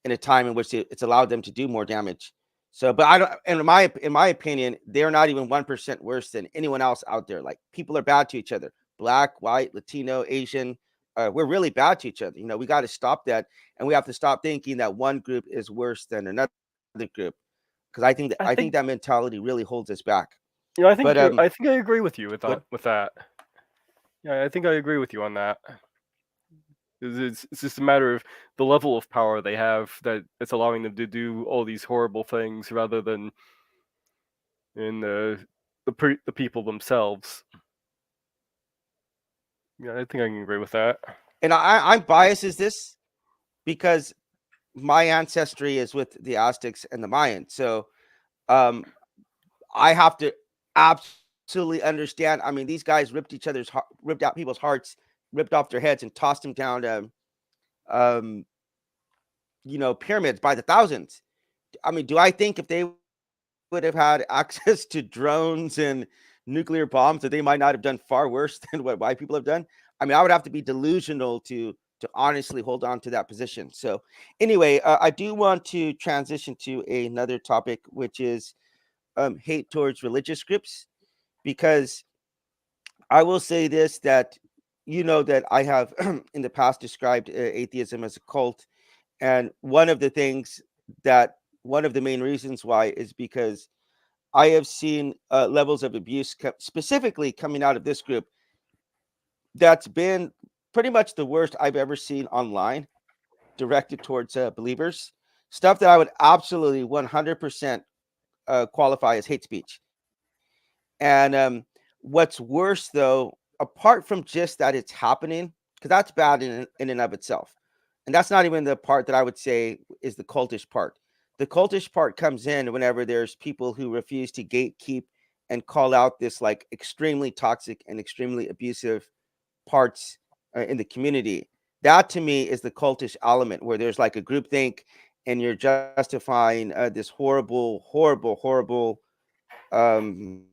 [SPEAKER 2] a time in which it's allowed them to do more damage. So, but I don't. And in my opinion, they're not even 1% worse than anyone else out there. Like people are bad to each other, black, white, Latino, Asian. We're really bad to each other. We got to stop that, and we have to stop thinking that one group is worse than another group, because I think
[SPEAKER 1] I
[SPEAKER 2] that
[SPEAKER 1] think
[SPEAKER 2] mentality really holds us back.
[SPEAKER 1] I
[SPEAKER 2] But
[SPEAKER 1] think I agree with you with
[SPEAKER 2] what?
[SPEAKER 1] that. With that, yeah, I think I agree with you on that. It's just a matter of the level of power they have that it's allowing them to do all these horrible things rather than in the people themselves. Yeah, I think I can agree with that.
[SPEAKER 2] And I'm biased as this because my ancestry is with the Aztecs and the Mayans. So um, I have to absolutely understand. I mean, these guys ripped out people's hearts, ripped off their heads, and tossed them down, um, pyramids by the thousands. I mean, do I think if they would have had access to drones and nuclear bombs, that they might not have done far worse than what white people have done? I mean, I would have to be delusional to honestly hold on to that position. So, anyway, I do want to transition to another topic, which is hate towards religious groups, because I will say this, that that I have in the past described atheism as a cult, and one of the main reasons why is because I have seen levels of abuse specifically coming out of this group that's been pretty much the worst I've ever seen online, directed towards believers. Stuff that I would absolutely 100% qualify as hate speech. And what's worse, though, apart from just that it's happening, because that's bad in and of itself, and that's not even the part that I would say is the cultish part. The cultish part comes in whenever there's people who refuse to gatekeep and call out this like extremely toxic and extremely abusive parts in the community. That to me is the cultish element, where there's like a groupthink and you're justifying this horrible, horrible, horrible um,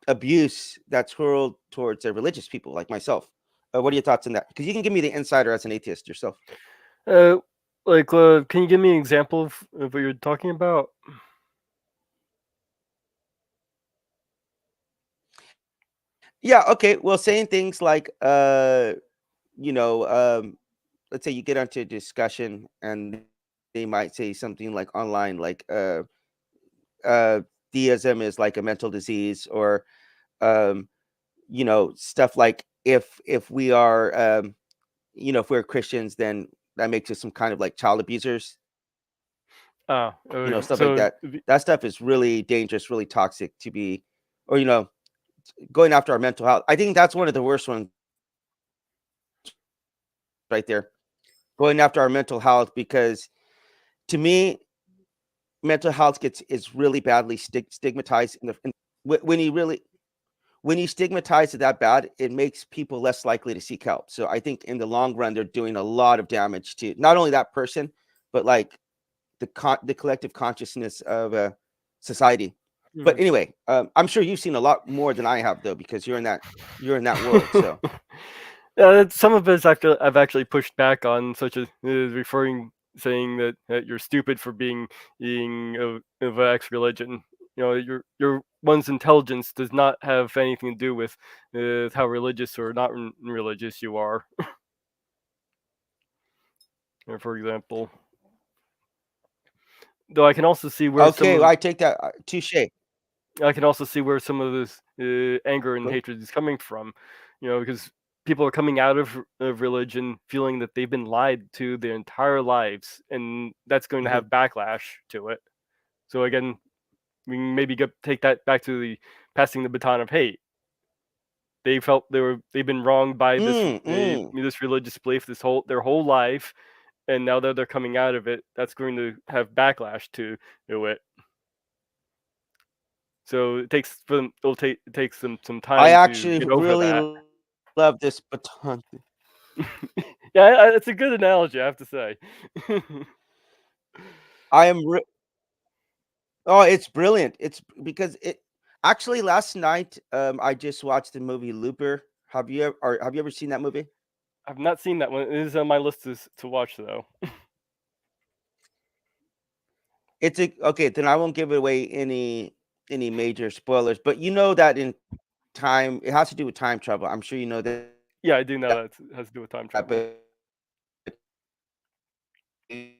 [SPEAKER 2] abuse that's hurled towards religious people like myself. What are your thoughts on that? Because you can give me the insider as an atheist yourself.
[SPEAKER 1] Uh, can you give me an example of what you're talking about?
[SPEAKER 2] Yeah. Okay. Well, saying things like, you know, um, let's say you get onto a discussion and they might say something like online, like, uh, theism is like a mental disease, or um, stuff like if we are, if we're Christians, then that makes us some kind of like child abusers,
[SPEAKER 1] Ah,
[SPEAKER 2] stuff like that.
[SPEAKER 1] so
[SPEAKER 2] That stuff is really dangerous, really toxic to be, or going after our mental health. I think that's one of the worst ones right there. Going after our mental health, because to me, mental health is really badly stigmatized when you stigmatize it that bad, it makes people less likely to seek help. So I think in the long run, they're doing a lot of damage to not only that person, but like the collective consciousness of society. But
[SPEAKER 1] mm.
[SPEAKER 2] anyway, I'm sure you've seen a lot more than I have, though, because you're in that world. So
[SPEAKER 1] Yeah, some of us I've actually pushed back on, such as saying that you're stupid for being of X religion. Your one's intelligence does not have anything to do with how religious or not religious you are. For example. Though I can also see where some
[SPEAKER 2] Okay,
[SPEAKER 1] of
[SPEAKER 2] I take that. Touche.
[SPEAKER 1] I can also see where some of this anger and
[SPEAKER 2] Go-
[SPEAKER 1] hatred is coming from, because people are coming out of religion feeling that they've been lied to their entire lives, and that's going to
[SPEAKER 2] mhm.
[SPEAKER 1] have backlash to it. So again, we can maybe take that back to the passing the baton of hate. They felt they've been wronged by
[SPEAKER 2] Mm, mm.
[SPEAKER 1] this religious belief their whole life, and now that they're coming out of it, that's going to have backlash to it. So it takes them some
[SPEAKER 2] I
[SPEAKER 1] time to
[SPEAKER 2] actually
[SPEAKER 1] get over
[SPEAKER 2] really
[SPEAKER 1] that.
[SPEAKER 2] love this baton.
[SPEAKER 1] Yeah, it's a good analogy, I have to say.
[SPEAKER 2] I am. Oh, it's brilliant. It's because it actually last night. I just watched the movie Looper. Have you ever seen that movie?
[SPEAKER 1] I've not seen that one. It is on my list to watch though.
[SPEAKER 2] It's a okay. Then I won't give away any major spoilers. But you know that in time, it has to do with time travel. I'm sure you know that.
[SPEAKER 1] Yeah, I do know that it has to do with time travel.
[SPEAKER 2] But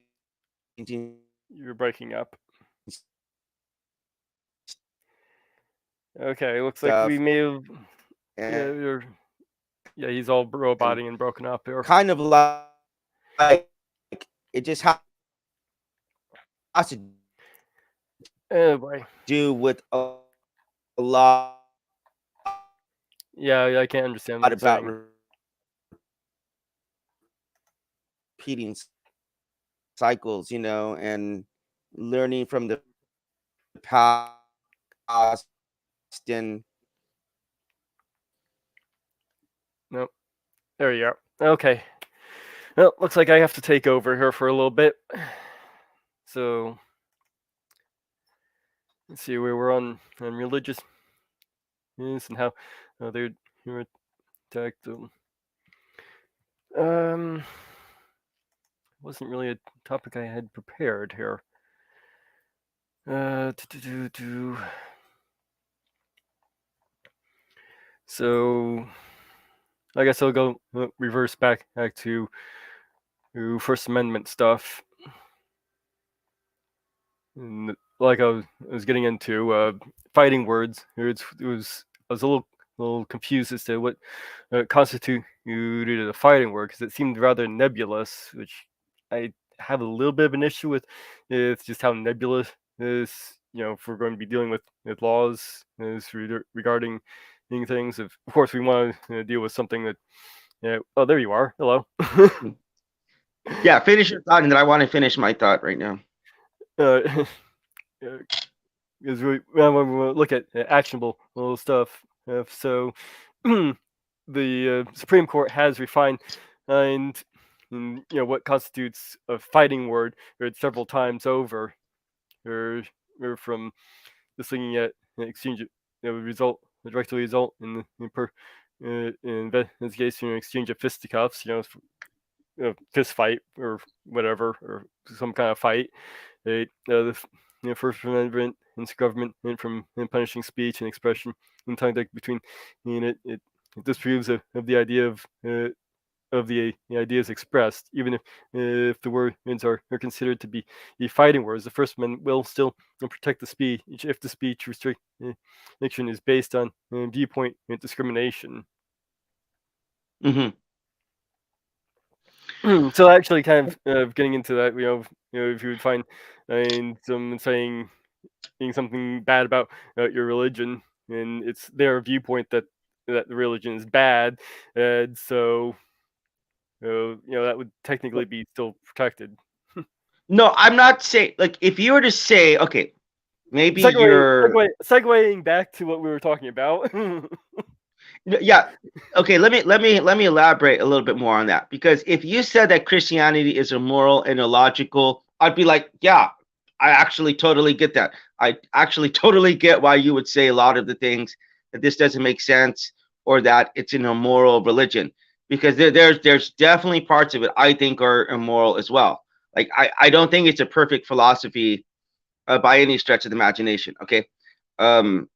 [SPEAKER 1] You're breaking up. Okay, looks like we
[SPEAKER 2] stuff
[SPEAKER 1] may have. Yeah,
[SPEAKER 2] and
[SPEAKER 1] yeah, he's all roboting and broken up here.
[SPEAKER 2] kind of like it just has to
[SPEAKER 1] Oh boy.
[SPEAKER 2] do with a lot
[SPEAKER 1] Yeah, I can't understand what you're
[SPEAKER 2] about
[SPEAKER 1] saying.
[SPEAKER 2] repeating cycles, and learning from the past and
[SPEAKER 1] Nope. There you are. Okay. Well, looks like I have to take over here for a little bit. So let's see where we're on religious news and how they were attacked. Um, wasn't really a topic I had prepared here. Uh, do, do, do, do. So I guess I'll go reverse back to First Amendment stuff. And like I was getting into fighting words. I was a little confused as to what constituted a fighting word because it seemed rather nebulous, which I have a little bit of an issue with. It's just how nebulous is. If we're going to be dealing with laws regarding things, of course we want to deal with something that. Yeah. Oh, there you are. Hello.
[SPEAKER 2] yeah, finish your thought, and then I want to finish my thought right now.
[SPEAKER 1] uh, because when we look at actionable little stuff. So the Supreme Court has refined and what constitutes a fighting word several times over, or, or from just looking at an exchange directly result in investigation or exchange of fisticuffs, fist fight or whatever, or some kind of fight. The First Amendment and government from punishing speech and expression in contact between it disproves of the idea of the ideas expressed, even if the words are considered to be fighting words. The First Amendment will still protect the speech if the speech restriction is based on viewpoint discrimination.
[SPEAKER 2] Hmm.
[SPEAKER 1] So actually, kind of getting into that, if you would find someone saying something bad about your religion, and it's their viewpoint that the religion is bad, and so that would technically be still protected.
[SPEAKER 2] No, I'm not saying like if you were to say, okay, maybe
[SPEAKER 1] Segueing back to what we were talking about.
[SPEAKER 2] yeah, okay. Let me elaborate a little bit more on that because if you said that Christianity is immoral and illogical, I'd be like, yeah, I actually totally get that. I actually totally get why you would say a lot of the things that this doesn't make sense or that it's an immoral religion because there's definitely parts of it I think are immoral as well. Like I don't think it's a perfect philosophy by any stretch of the imagination. Okay, um,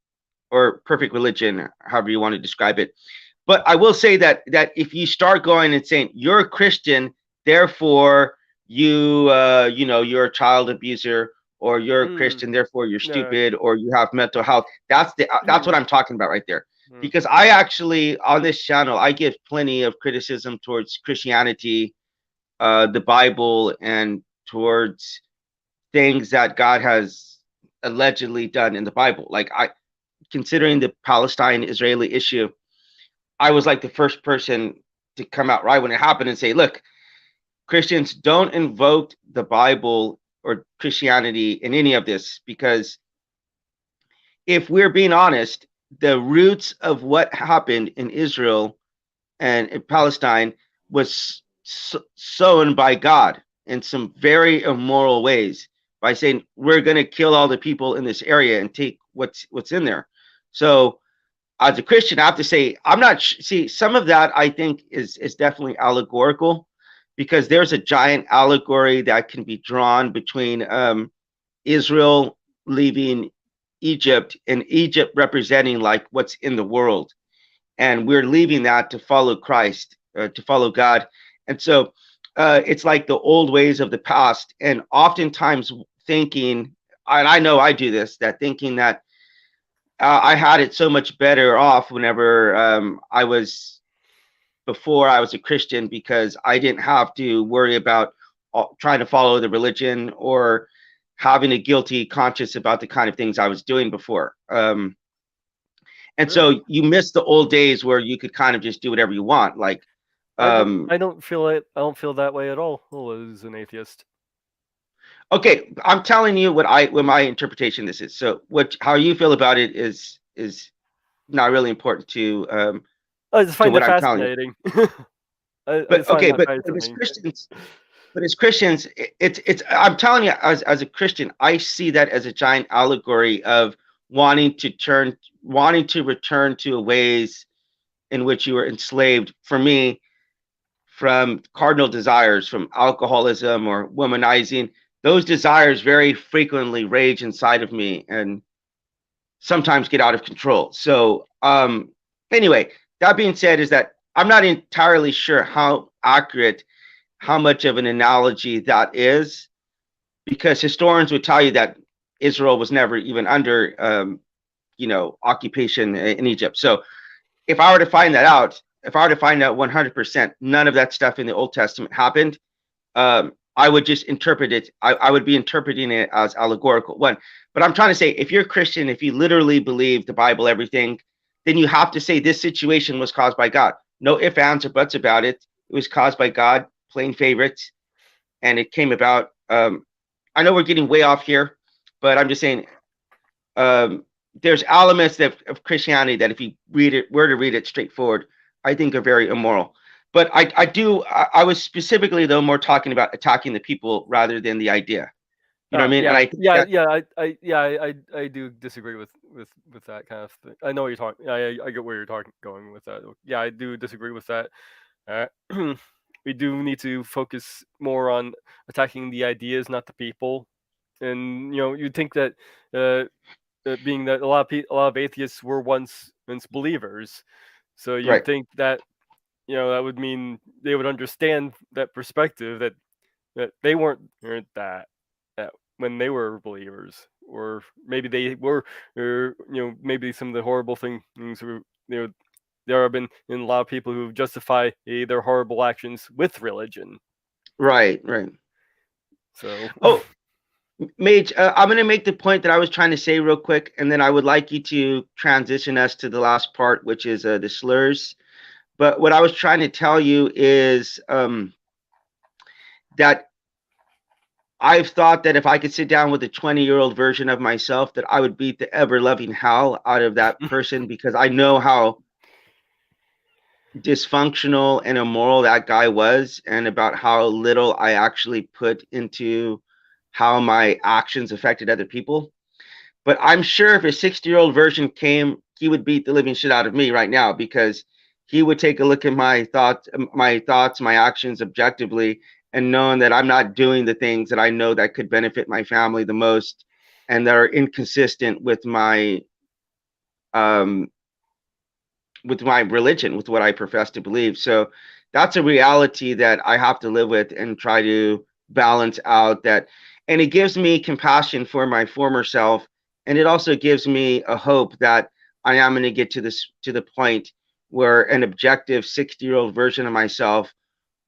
[SPEAKER 2] or perfect religion, however you want to describe it. But I will say that if you start going and saying you're a Christian, therefore you're a child abuser, or you're a
[SPEAKER 1] Mm,
[SPEAKER 2] Christian, therefore you're
[SPEAKER 1] yeah.
[SPEAKER 2] stupid, or you have mental health. That's what I'm talking about right there.
[SPEAKER 1] Mm,
[SPEAKER 2] Because I actually, on this channel, I give plenty of criticism towards Christianity, the Bible, and towards things that God has allegedly done in the Bible. Like, considering the Palestine-Israeli issue, I was like the first person to come out right when it happened and say, look, Christians, don't invoke the Bible or Christianity in any of this, because if we're being honest, the roots of what happened in Israel and in Palestine was sown by God in some very immoral ways, by saying we're going to kill all the people in this area and take what's in there. So as a Christian, I have to say, I'm not see, some of that I think is definitely allegorical, because there's a giant allegory that can be drawn between Israel leaving Egypt, and Egypt representing like what's in the world, and we're leaving that to follow Christ, to follow God. And so it's like the old ways of the past, and oftentimes thinking, and I know I do this, that thinking that I had it so much better off whenever before I was a Christian, because I didn't have to worry about trying to follow the religion, or having a guilty conscience about the kind of things I was doing before. And
[SPEAKER 1] sure.
[SPEAKER 2] so you miss the old days where you could kind of just do whatever you want. Like, um,
[SPEAKER 1] I don't feel it. I don't feel that way at all. As an atheist.
[SPEAKER 2] okay, I'm telling you what my interpretation this is. So how you feel about it is not really important
[SPEAKER 1] I just
[SPEAKER 2] to
[SPEAKER 1] find
[SPEAKER 2] what
[SPEAKER 1] it
[SPEAKER 2] I'm telling you.
[SPEAKER 1] fascinating. I
[SPEAKER 2] But
[SPEAKER 1] just find
[SPEAKER 2] okay,
[SPEAKER 1] that
[SPEAKER 2] but as
[SPEAKER 1] fascinating.
[SPEAKER 2] Christians, it's I'm telling you, as a Christian, I see that as a giant allegory of wanting to return to ways in which you were enslaved. For me, from cardinal desires, from alcoholism or womanizing, those desires very frequently rage inside of me and sometimes get out of control. So anyway, that being said, is that I'm not entirely sure how accurate, how much of an analogy that is, because historians would tell you that Israel was never even under occupation in Egypt. So if I were to find that out, if I were to find out 100% none of that stuff in the Old Testament happened, I would just interpret it. I would be interpreting it as allegorical. One, but I'm trying to say, if you're a Christian, if you literally believe the Bible, everything, then you have to say this situation was caused by God. No ifs, ands, or buts about it. It was caused by God, plain favorites, and it came about. I know we're getting way off here, but I'm just saying, um, there's elements of Christianity that, if you were to read it straightforward, I think are very immoral. But I was specifically, though, more talking about attacking the people rather than the idea. You know what I mean? And
[SPEAKER 1] Yeah,
[SPEAKER 2] I think
[SPEAKER 1] yeah,
[SPEAKER 2] that,
[SPEAKER 1] yeah. I do disagree with that kind of thing. I know what you're talking. I get where you're talking going with that. Yeah, I do disagree with that. Uh, we do need to focus more on attacking the ideas, not the people. And you'd think that being that a lot of atheists were once believers, so you'd
[SPEAKER 2] right,
[SPEAKER 1] think that that would mean they would understand that perspective, that they weren't that when they were believers, or maybe they were, or maybe some of the horrible things were, there have been a lot of people who justify their horrible actions with religion.
[SPEAKER 2] right, right.
[SPEAKER 1] So
[SPEAKER 2] Oh, Mage, I'm going to make the point that I was trying to say real quick, and then I would like you to transition us to the last part, which is the slurs. But what I was trying to tell you is that I've thought that if I could sit down with a 20-year-old version of myself, that I would beat the ever-loving hell out of that person, because I know how dysfunctional and immoral that guy was, and about how little I actually put into how my actions affected other people. But I'm sure if a 60-year-old version came, he would beat the living shit out of me right now, because he would take a look at my thoughts, my actions objectively, and knowing that I'm not doing the things that I know that could benefit my family the most, and that are inconsistent um, with my religion, with what I profess to believe. So that's a reality that I have to live with and try to balance out. That and it gives me compassion for my former self, and it also gives me a hope that I am going to get to the point where an objective 60-year-old version of myself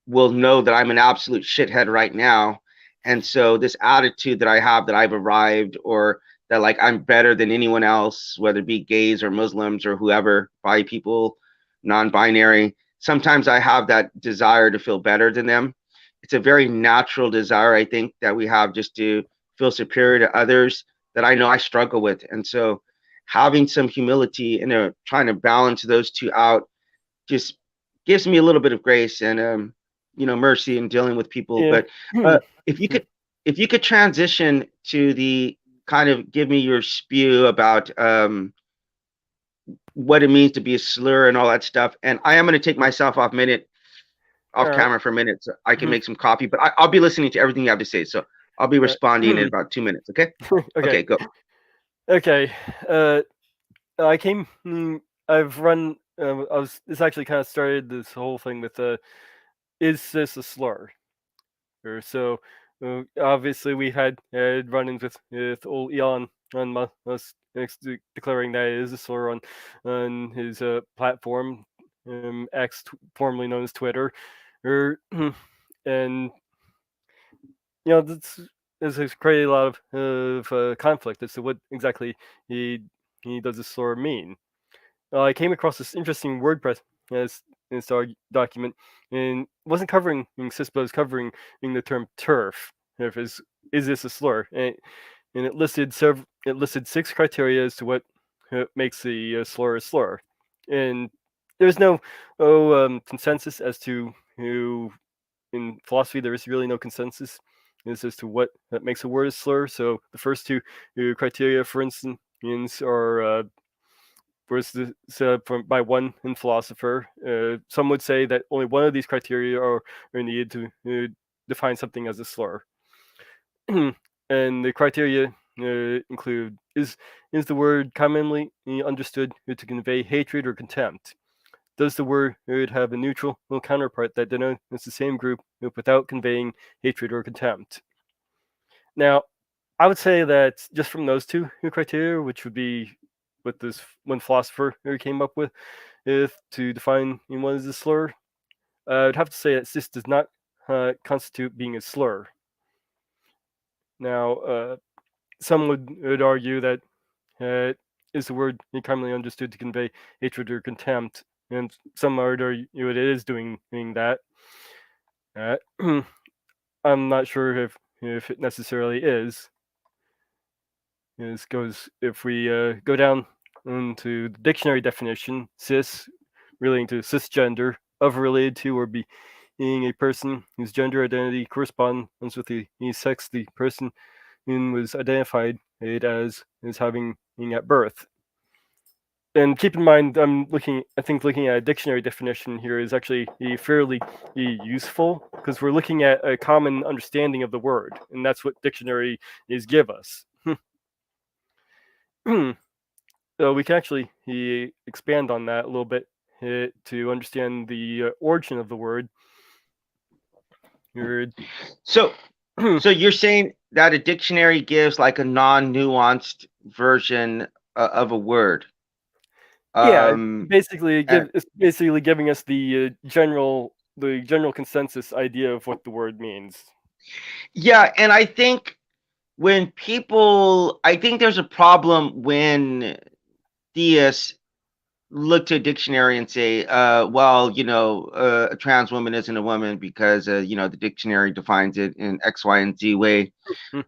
[SPEAKER 2] will know that I'm an absolute shithead right now. And so this attitude that I have that I've arrived, or that like I'm better than anyone else, whether it be gays or Muslims or whoever, bi people, non-binary, sometimes I have that desire to feel better than them. It's a very natural desire, I think, that we have, just to feel superior to others, that I know I struggle with. And so having some humility and trying to balance those two out just gives me a little bit of grace and mercy in dealing with people.
[SPEAKER 1] Yeah.
[SPEAKER 2] But if you could transition to the kind of give me your spew about what it means to be a slur and all that stuff. And I am going to take myself
[SPEAKER 1] All
[SPEAKER 2] off
[SPEAKER 1] right.
[SPEAKER 2] camera for a minute so I can make some coffee, but I'll be listening to everything you have to say. So I'll be responding in about 2 minutes. Okay.
[SPEAKER 1] Okay.
[SPEAKER 2] Okay, go.
[SPEAKER 1] Okay. Uh, I came. I've run. I was. This actually kind of started this whole thing with is this a slur? Or so. Obviously, we had run-ins with old Elon on us declaring that it is a slur on his platform, X, formerly known as Twitter, or and this has created a lot of conflict as to what exactly he he does this slur mean. I came across this interesting WordPress as this document, and wasn't covering CIS, but was covering the term turf. If is this a slur? And it listed 6 criteria as to what makes the slur a slur, and there's no consensus as to who in philosophy there is really no consensus as to what makes a word a slur. So the first two criteria, for instance, are was set up by one philosopher. Some would say that only one of these criteria are needed to define something as a slur. And the criteria include is the word commonly understood to convey hatred or contempt? Does the word have a neutral counterpart that denotes the same group without conveying hatred or contempt? Now, I would say that just from those two criteria, which would be what this one philosopher came up with, if to define what is a slur, I'd have to say that this does not constitute being a slur. Now, some would argue that is the word commonly understood to convey hatred or contempt, and some would argue it is doing that. I'm not sure if it necessarily is. This goes if we go down into the dictionary definition, cis relating to cisgender, of related to or being a person whose gender identity corresponds with the sex the person was identified as having being at birth. And keep in mind, I think looking at a dictionary definition here is actually fairly useful because we're looking at a common understanding of the word, and that's what dictionaries give us. So we can actually expand on that a little bit to understand the origin of the word.
[SPEAKER 2] So you're saying that a dictionary gives like a non-nuanced version of a word.
[SPEAKER 1] Yeah,
[SPEAKER 2] And
[SPEAKER 1] it's basically giving us the general consensus idea of what the word means.
[SPEAKER 2] yeah, and I think I think there's a problem when theists look to a dictionary and say, well, a trans woman isn't a woman because, the dictionary defines it in X, Y, and Z way.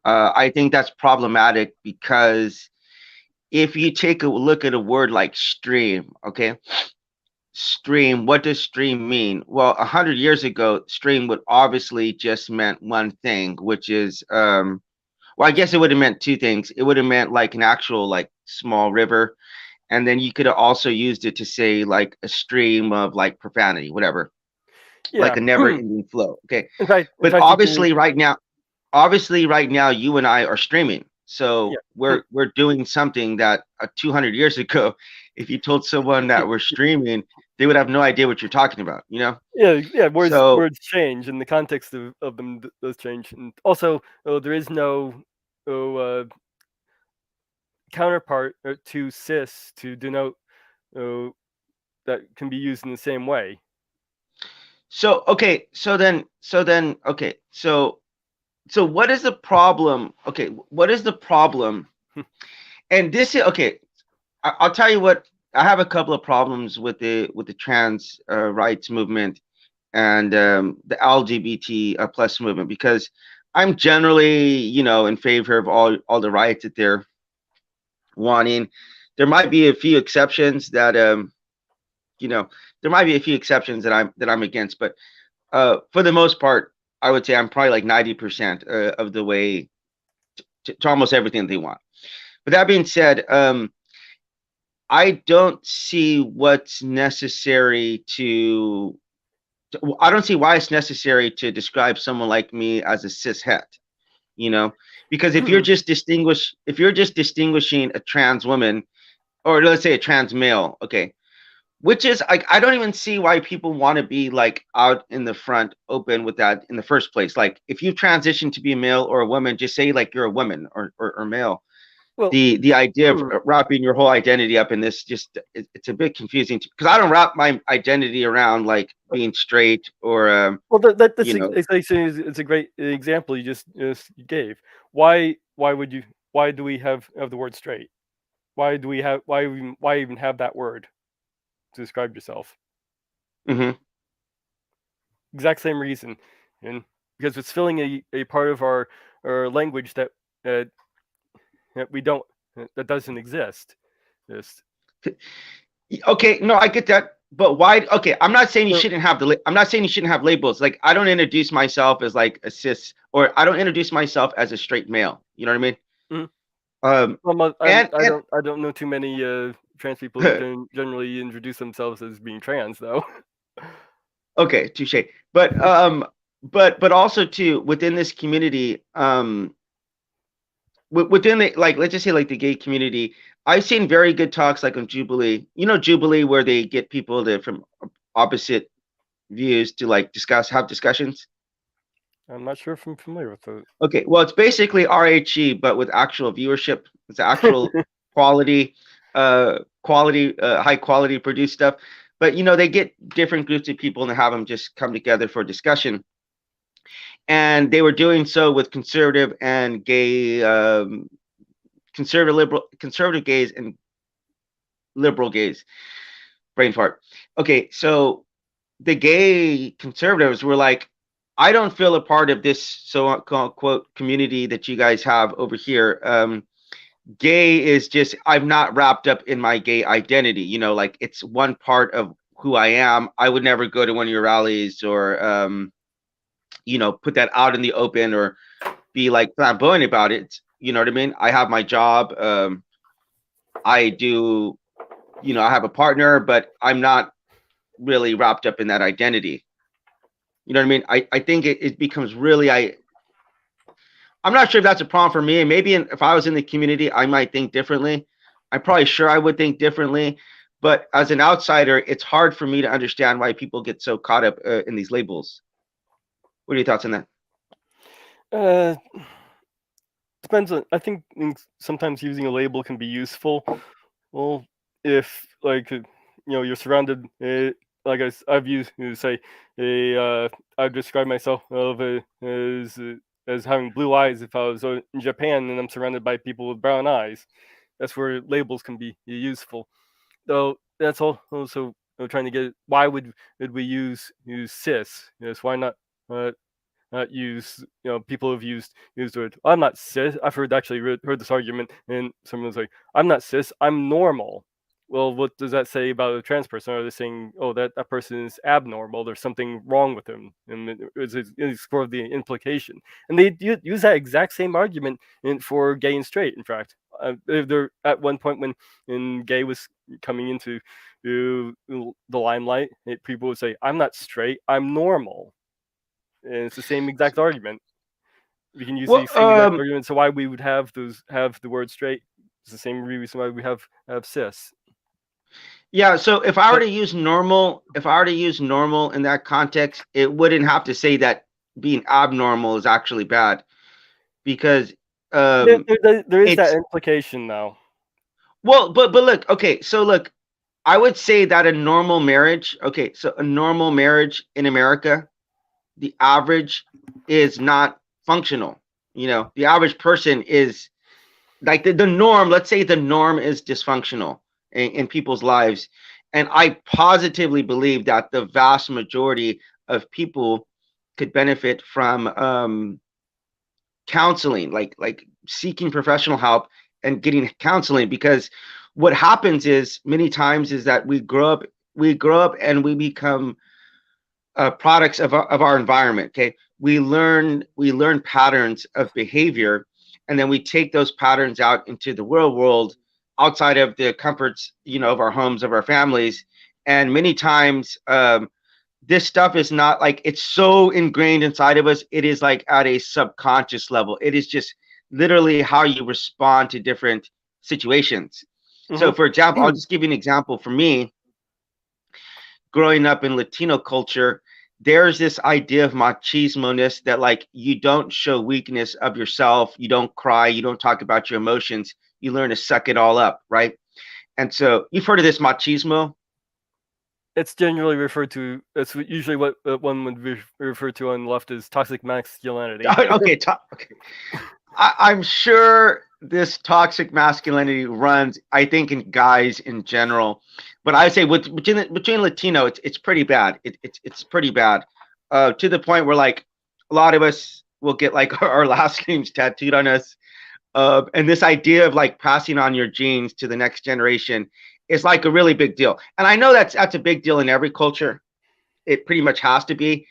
[SPEAKER 2] I think that's problematic because if you take a look at a word like stream, okay, stream, what does stream mean? Well, 100 years ago, stream would obviously just meant one thing, which is, well, I guess it would have meant two things. It would have meant like an actual like small river, and then you could have also used it to say like a stream of like profanity, whatever,
[SPEAKER 1] Yeah.
[SPEAKER 2] like a never-ending flow. Okay,
[SPEAKER 1] In
[SPEAKER 2] but
[SPEAKER 1] fact, you can.
[SPEAKER 2] obviously right now you and I are streaming, so
[SPEAKER 1] Yeah.
[SPEAKER 2] we're doing something that 200 years ago, if you told someone that we're streaming, they would have no idea what you're talking about, you know?
[SPEAKER 1] Yeah.
[SPEAKER 2] So
[SPEAKER 1] Words change, and the context of them does change, and also there is no oh, counterpart to cis to denote uh, that can be used in the same way.
[SPEAKER 2] okay, okay. So what is the problem? Okay, what is the problem? And this is okay. I'll tell you what. I have a couple of problems with the trans rights movement and the LGBT plus movement, because I'm generally, you know, in favor of all the rights that they're wanting. There might be a few exceptions that you know, there might be a few exceptions that I'm against, but for the most part, I would say I'm probably like 90% of the way to almost everything they want. But that being said, I don't see what's necessary I don't see why it's necessary to describe someone like me as a cishet, you know, because if you're just distinguishing a trans woman, or let's say a trans male, okay, which is like, I don't even see why people want to be like out in the front open with that in the first place. Like if you transition to be a male or a woman, just say like you're a woman or male.
[SPEAKER 1] Well,
[SPEAKER 2] The idea of wrapping your whole identity up in this, just it's a bit confusing because I don't wrap my identity around like being straight or
[SPEAKER 1] well, that's
[SPEAKER 2] you know.
[SPEAKER 1] it's a great example you just gave. Why would you? Why do we have the word straight? Why even have that word to describe yourself?
[SPEAKER 2] Hmm.
[SPEAKER 1] Exact same reason, and because it's filling a part of our language uh, that we don't that doesn't exist. Just
[SPEAKER 2] Okay, no, I get that, but why? Okay, I'm not saying you
[SPEAKER 1] so,
[SPEAKER 2] shouldn't have I'm not saying you shouldn't have labels. Like I don't introduce myself as like a cis, or I don't introduce myself as a straight male. You know what I mean?
[SPEAKER 1] mm,
[SPEAKER 2] Um, and
[SPEAKER 1] I don't know too many trans people who generally introduce themselves as being trans though.
[SPEAKER 2] okay, touche. But but also too within this community, within the, like, let's just say like the gay community, I've seen very good talks like on Jubilee. You know Jubilee, where they get people that from opposite views to like have discussions.
[SPEAKER 1] I'm not sure if I'm familiar with
[SPEAKER 2] Okay, well, it's basically RHE, but with actual viewership. It's actual
[SPEAKER 1] it.
[SPEAKER 2] quality, high quality produced stuff. But you know, they get different groups of people and have them just come together for discussion. And they were doing so with conservative and gay, conservative gays and liberal gays. Brain fart. Okay, so the gay conservatives were like, I don't feel a part of this so quote community that you guys have over here. Gay is just, I'm not wrapped up in my gay identity. You know, like it's one part of who I am. I would never go to one of your rallies or you know, put that out in the open or be like flamboyant about it. You know what I mean? I have my job. I do, you know, I have a partner, but I'm not really wrapped up in that identity. You know what I mean? I think it becomes really, I'm not sure if that's a problem for me. And maybe if I was in the community, I might think differently. I'm probably sure I would think differently. But as an outsider, it's hard for me to understand why people get so caught up in these labels. What are your thoughts on that?
[SPEAKER 1] uh, Depends on. I think sometimes using a label can be useful. Well, if like you're surrounded, I've used say a I describe myself as having blue eyes if I was in Japan and I'm surrounded by people with brown eyes. That's where labels can be useful. Though that's all also trying to get. Why would we use cis? Yes, why uh, not use people have used the word I'm not cis. I've heard this argument and someone's like I'm not cis, I'm normal. Well, what does that say about a trans person? Are they saying, oh, that person is abnormal, there's something wrong with him? And it's sort of the implication, and they use that exact same argument for gay and straight. In fact, they're at one point when gay was coming into the limelight, people would say I'm not straight, I'm normal. And it's the same exact argument. We can use
[SPEAKER 2] Well,
[SPEAKER 1] these same exact arguments. So why we would have the word straight? It's the same reason why we have cis.
[SPEAKER 3] Yeah, so if I were
[SPEAKER 1] But
[SPEAKER 3] to use normal, if I were to use normal in that context, it wouldn't have to say that being abnormal is actually bad because um
[SPEAKER 1] there is that
[SPEAKER 3] it's
[SPEAKER 1] implication now.
[SPEAKER 3] well, but look, okay, so look, I would say that a normal marriage, okay, so a normal marriage in America, the average is not functional. You know, the average person is like the norm. Let's say the norm is dysfunctional in people's lives. And I positively believe that the vast majority of people could benefit from counseling, like seeking professional help and getting counseling, because what happens is many times is that we grow up and we become products of our environment. Okay, we learn patterns of behavior, and then we take those patterns out into the real world, outside of the comforts, of our homes, of our families. And many times this stuff is not like it's so ingrained inside of us. It is like at a subconscious level. It is just literally how you respond to different situations. So
[SPEAKER 1] Hmm.
[SPEAKER 3] for example, I'll just give you an example. For me, growing up in Latino culture, there's this idea of machismo-ness, that like you don't show weakness of yourself, you don't cry, you don't talk about your emotions, you learn to suck it all up, right? And so you've heard of this machismo.
[SPEAKER 1] It's generally referred to. It's usually what one would refer to on the left as toxic masculinity.
[SPEAKER 3] Okay, okay. I'm sure this toxic masculinity runs, I think, in guys in general, but I would say between Latino, it's pretty bad. It's pretty bad, to the point where like a lot of us will get like our last names tattooed on us, and this idea of like passing on your genes to the next generation is like a really big deal. And I know that's a big deal in every culture. It pretty much has to be,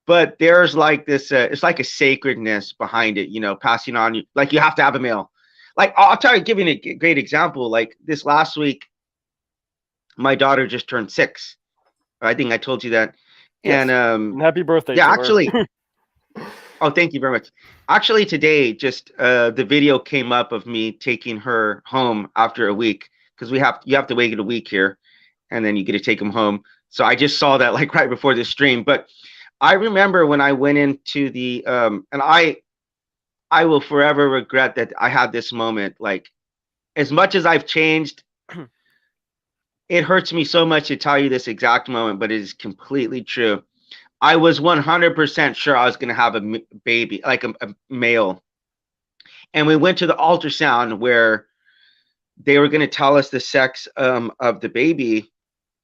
[SPEAKER 3] but there's like this it's like a sacredness behind it, passing on. You like, you have to have a male. Like, I'll tell you, giving a great example, like this last week, my daughter just turned 6. I think I told you that. And
[SPEAKER 1] Yes, and happy birthday
[SPEAKER 3] yeah,
[SPEAKER 1] to her.
[SPEAKER 3] actually, oh, thank you very much. Actually, today, just the video came up of me taking her home after a week, because you have to wait a week here, and then you get to take them home. So I just saw that like right before the stream. But I remember when I went into the and I will forever regret that I had this moment. Like, as much as I've changed, it hurts me so much to tell you this exact moment, but it is completely true. I was 100% sure I was going to have a baby, like a male. And we went to the ultrasound where they were going to tell us the sex of the baby.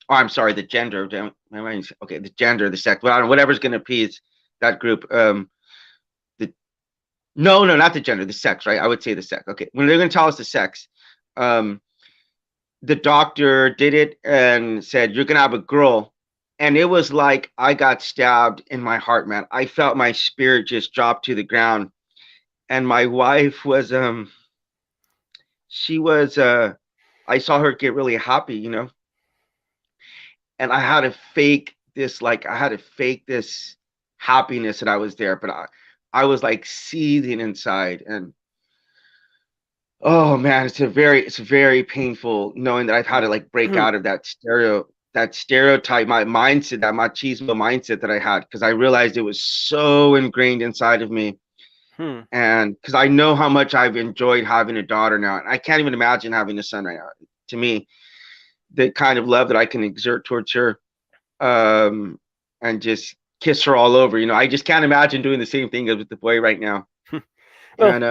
[SPEAKER 3] Oh, I'm sorry, the gender. Okay, the gender, the sex, whatever's going to appease that group. The No, no, not the gender, the sex, right? I would say the sex. Okay, when they're going to tell us the sex, um, the doctor did it and said, "You're going to have a girl." And it was like I got stabbed in my heart, man. I felt my spirit just drop to the ground. And my wife was, she was, I saw her get really happy, and I had to fake this, like, I had to fake this happiness that I was there, but I was like seething inside. And oh man, it's very painful knowing that I've had to like break out of that stereotype, my mindset, that machismo mindset that I had, because I realized it was so ingrained inside of me.
[SPEAKER 1] Hmm.
[SPEAKER 3] And because I know how much I've enjoyed having a daughter now, and I can't even imagine having a son right now. To me, the kind of love that I can exert towards her, um, and just kiss her all over, I just can't imagine doing the same thing with the boy right now.
[SPEAKER 1] Well,
[SPEAKER 3] And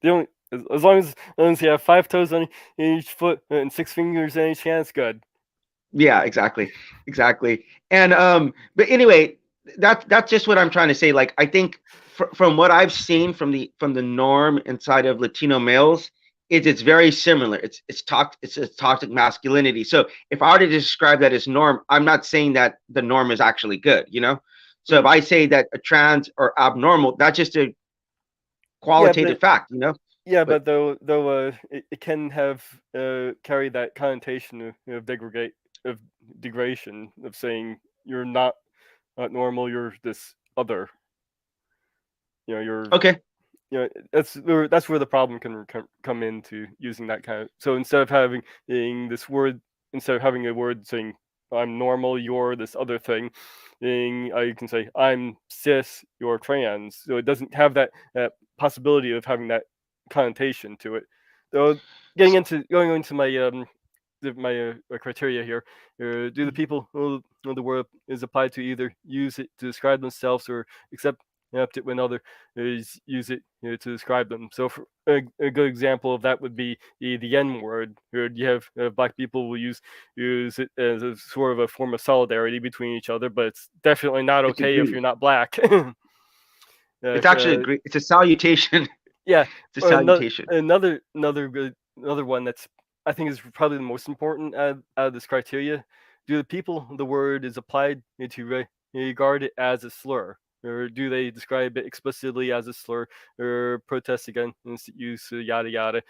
[SPEAKER 1] the only as long as you have 5 toes on each foot and 6 fingers on each hand, it's good.
[SPEAKER 3] yeah, exactly. And but anyway, that's just what I'm trying to say. Like, I think from what I've seen from the norm inside of Latino males, it's very similar. It's a toxic masculinity. So if I were to describe that as norm, I'm not saying that the norm is actually good. So if
[SPEAKER 1] Hmm.
[SPEAKER 3] I say that a trans or abnormal, that's just a
[SPEAKER 1] Yeah,
[SPEAKER 3] qualitative
[SPEAKER 1] but
[SPEAKER 3] fact.
[SPEAKER 1] yeah,
[SPEAKER 3] But
[SPEAKER 1] but though it can have carry that connotation of degrade of degradation of saying you're not normal, you're this other. You're
[SPEAKER 3] okay,
[SPEAKER 1] that's where the problem can come into using that kind of. So instead of having this word instead of having a word saying I'm normal, you're this other thing, I can say I'm cis, you're trans. So it doesn't have that possibility of having that connotation to it. So going into my criteria here. Do the people who the word is applied to either use it to describe themselves or accept it when other is use it to describe them. So for a good example of that would be the N word. You have black people will use it as a sort of a form of solidarity between each other, but it's definitely not
[SPEAKER 3] It's a
[SPEAKER 1] okay if
[SPEAKER 3] greeting.
[SPEAKER 1] you're not black.
[SPEAKER 3] It's actually a great. It's a salutation.
[SPEAKER 1] Yeah,
[SPEAKER 3] It's a
[SPEAKER 1] or
[SPEAKER 3] salutation.
[SPEAKER 1] another one that's I think is probably the most important out of this criteria. Do the people the word is applied to regard it as a slur, or do they describe it explicitly as a slur, or protest against its use, yada yada?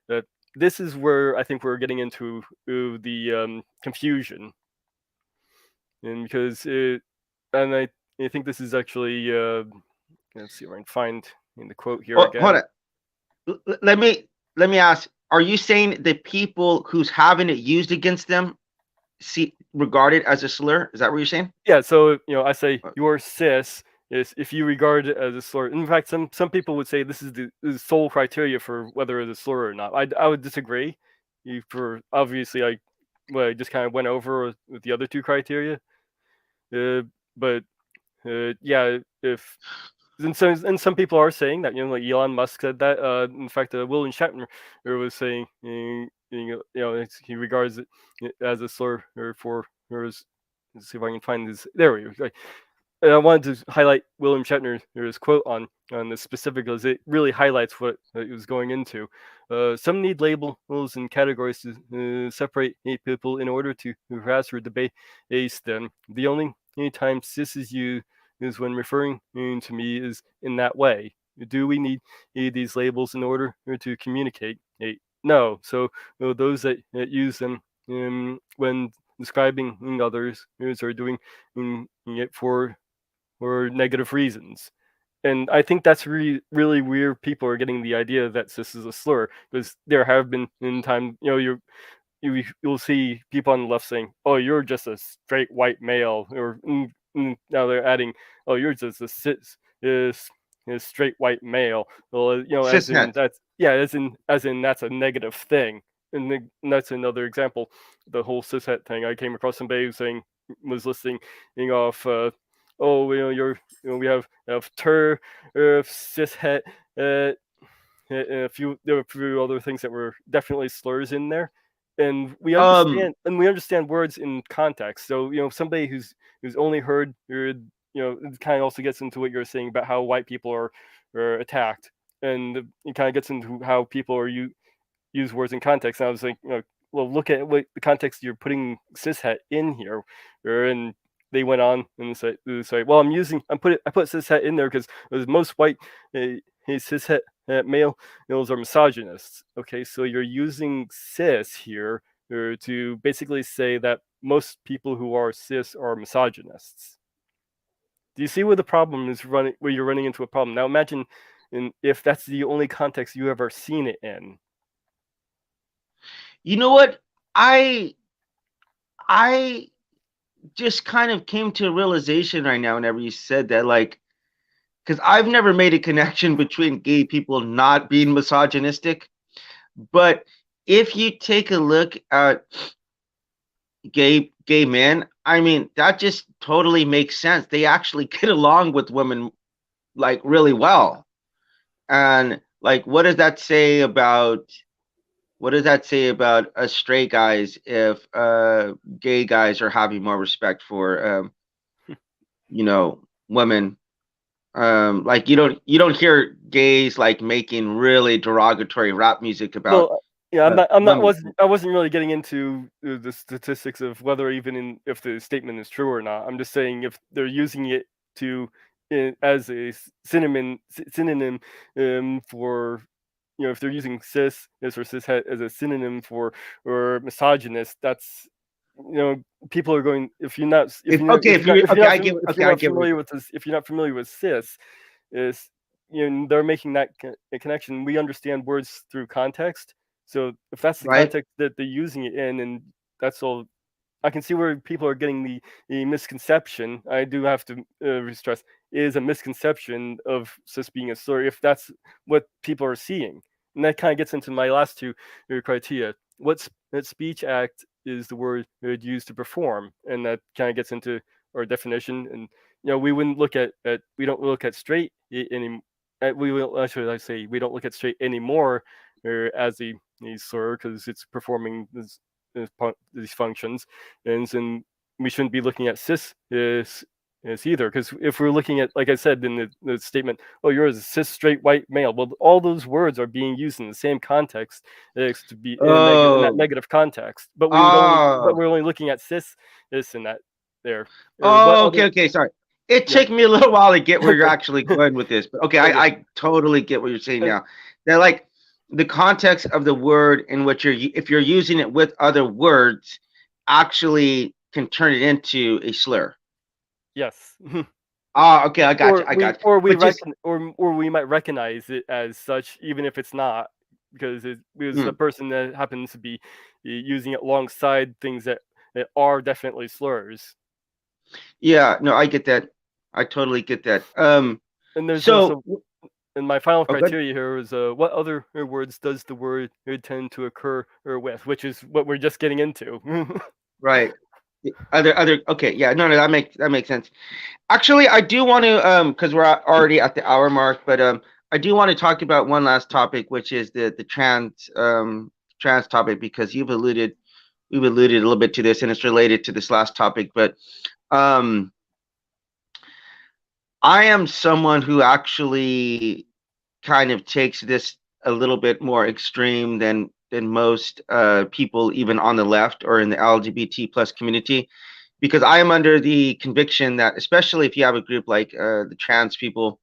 [SPEAKER 1] Uh, this is where I think we're getting into the confusion, and because and I think this is actually let's see if I can find in the quote here
[SPEAKER 3] Oh, hold
[SPEAKER 1] again.
[SPEAKER 3] on. Let me ask. Are you saying the people who's having it used against them see regard it as a slur? Is that what you're saying?
[SPEAKER 1] Yeah, so I say you're cis is if you regard it as a slur. In fact, some people would say this is the sole criteria for whether it's a slur or not. I would disagree. For obviously, I just kind of went over with the other two criteria. But yeah, if and some people are saying that like Elon Musk said that. In fact, William Shatner was saying he regards it as a slur or as let's see if I can find this. There we go. And I wanted to highlight William Shatner's quote on this specific because it really highlights what it was going into. Some need labels and categories to separate people in order to harass or debase them. The only time cis is used is when referring to me is in that way. Do we need these labels in order to communicate? No. So those that use them when describing others are doing it for negative reasons. And I think that's really weird. People are getting the idea that this is a slur because there have been in time, you'll see people on the left saying, "Oh, you're just a straight white male," or now they're adding, "Oh, you're just a is straight white male." Well, as in
[SPEAKER 3] Cishet.
[SPEAKER 1] that's yeah, as in that's a negative thing, and that's another example. The whole cishet thing. I came across somebody who was listing off. Oh, you're we have cishet. Uh, there were a few other things that were definitely slurs in there, and
[SPEAKER 3] Um,
[SPEAKER 1] we understand words in context. So somebody who's only heard it kind of also gets into what you're saying about how white people are attacked, and it kind of gets into how people use words in context. And I was like, well, look at what the context you're putting cishet in here, and they went on and say, well, I put cishet in there because most white cishet males are misogynists. Okay, so you're using cis here to basically say that most people who are cis are misogynists. Do you see where the problem is where you're running into a problem? Now imagine if that's the only context you ever seen it in.
[SPEAKER 3] you know what? I just kind of came to a realization right now whenever you said that, like, because I've never made a connection between gay people not being misogynistic. But if you take a look at gay men, I mean, that just totally makes sense. They actually get along with women like really well. And like, what does that say about us straight guys if gay guys are having more respect for women? Like you don't hear gays like making really derogatory rap music about
[SPEAKER 1] Well, yeah, I'm not
[SPEAKER 3] women.
[SPEAKER 1] wasn't I wasn't really getting into the statistics of whether if the statement is true or not. I'm just saying if they're using it to as a synonym for if they're using cis or cishet as a synonym for or misogynist, that's people are going if you're not if you
[SPEAKER 3] Okay, if you okay, I get
[SPEAKER 1] if you're
[SPEAKER 3] okay, I
[SPEAKER 1] not
[SPEAKER 3] get what
[SPEAKER 1] familiar with this if you're not familiar with cis is they're making that connection. We understand words through context. So if that's the
[SPEAKER 3] right.
[SPEAKER 1] context that they're using it in, and that's all. I can see where people are getting the misconception. I do have to stress is a misconception of cis being a slur if that's what people are seeing, and that kind of gets into my last two criteria. What speech act is the word used to perform, and that kind of gets into our definition. And we wouldn't look at we don't look at straight any. We will actually I say we don't look at straight anymore as a slur because it's performing these functions, and we shouldn't be looking at cis as either, because if we're looking at, like I said in the statement, oh, you're a cis straight white male, well, all those words are being used in the same context to be in that negative context, but we're only looking at cis in that there.
[SPEAKER 3] Okay, sorry. It took me a little while to get where you're
[SPEAKER 1] Okay.
[SPEAKER 3] actually going with this, but okay,
[SPEAKER 1] Okay.
[SPEAKER 3] I totally get what you're saying now. That like the context of the word in which if you're using it with other words, actually can turn it into a slur.
[SPEAKER 1] Yes.
[SPEAKER 3] Okay, I got you.
[SPEAKER 1] Or we might recognize it as such, even if it's not, because it was a person that happens to be using it alongside things that are definitely slurs.
[SPEAKER 3] Yeah, no, I get that. I totally get that.
[SPEAKER 1] And there's also, and my final criteria here is what other words does the word tend to occur with, which is what we're just getting into.
[SPEAKER 3] Right. Other. Okay. Yeah. No. That makes sense. Actually, I do want to because we're already at the hour mark, but I do want to talk about one last topic, which is the trans topic, because we've alluded a little bit to this, and it's related to this last topic. But I am someone who actually kind of takes this a little bit more extreme than most people, even on the left or in the LGBT plus community, because I am under the conviction that, especially if you have a group like the trans people,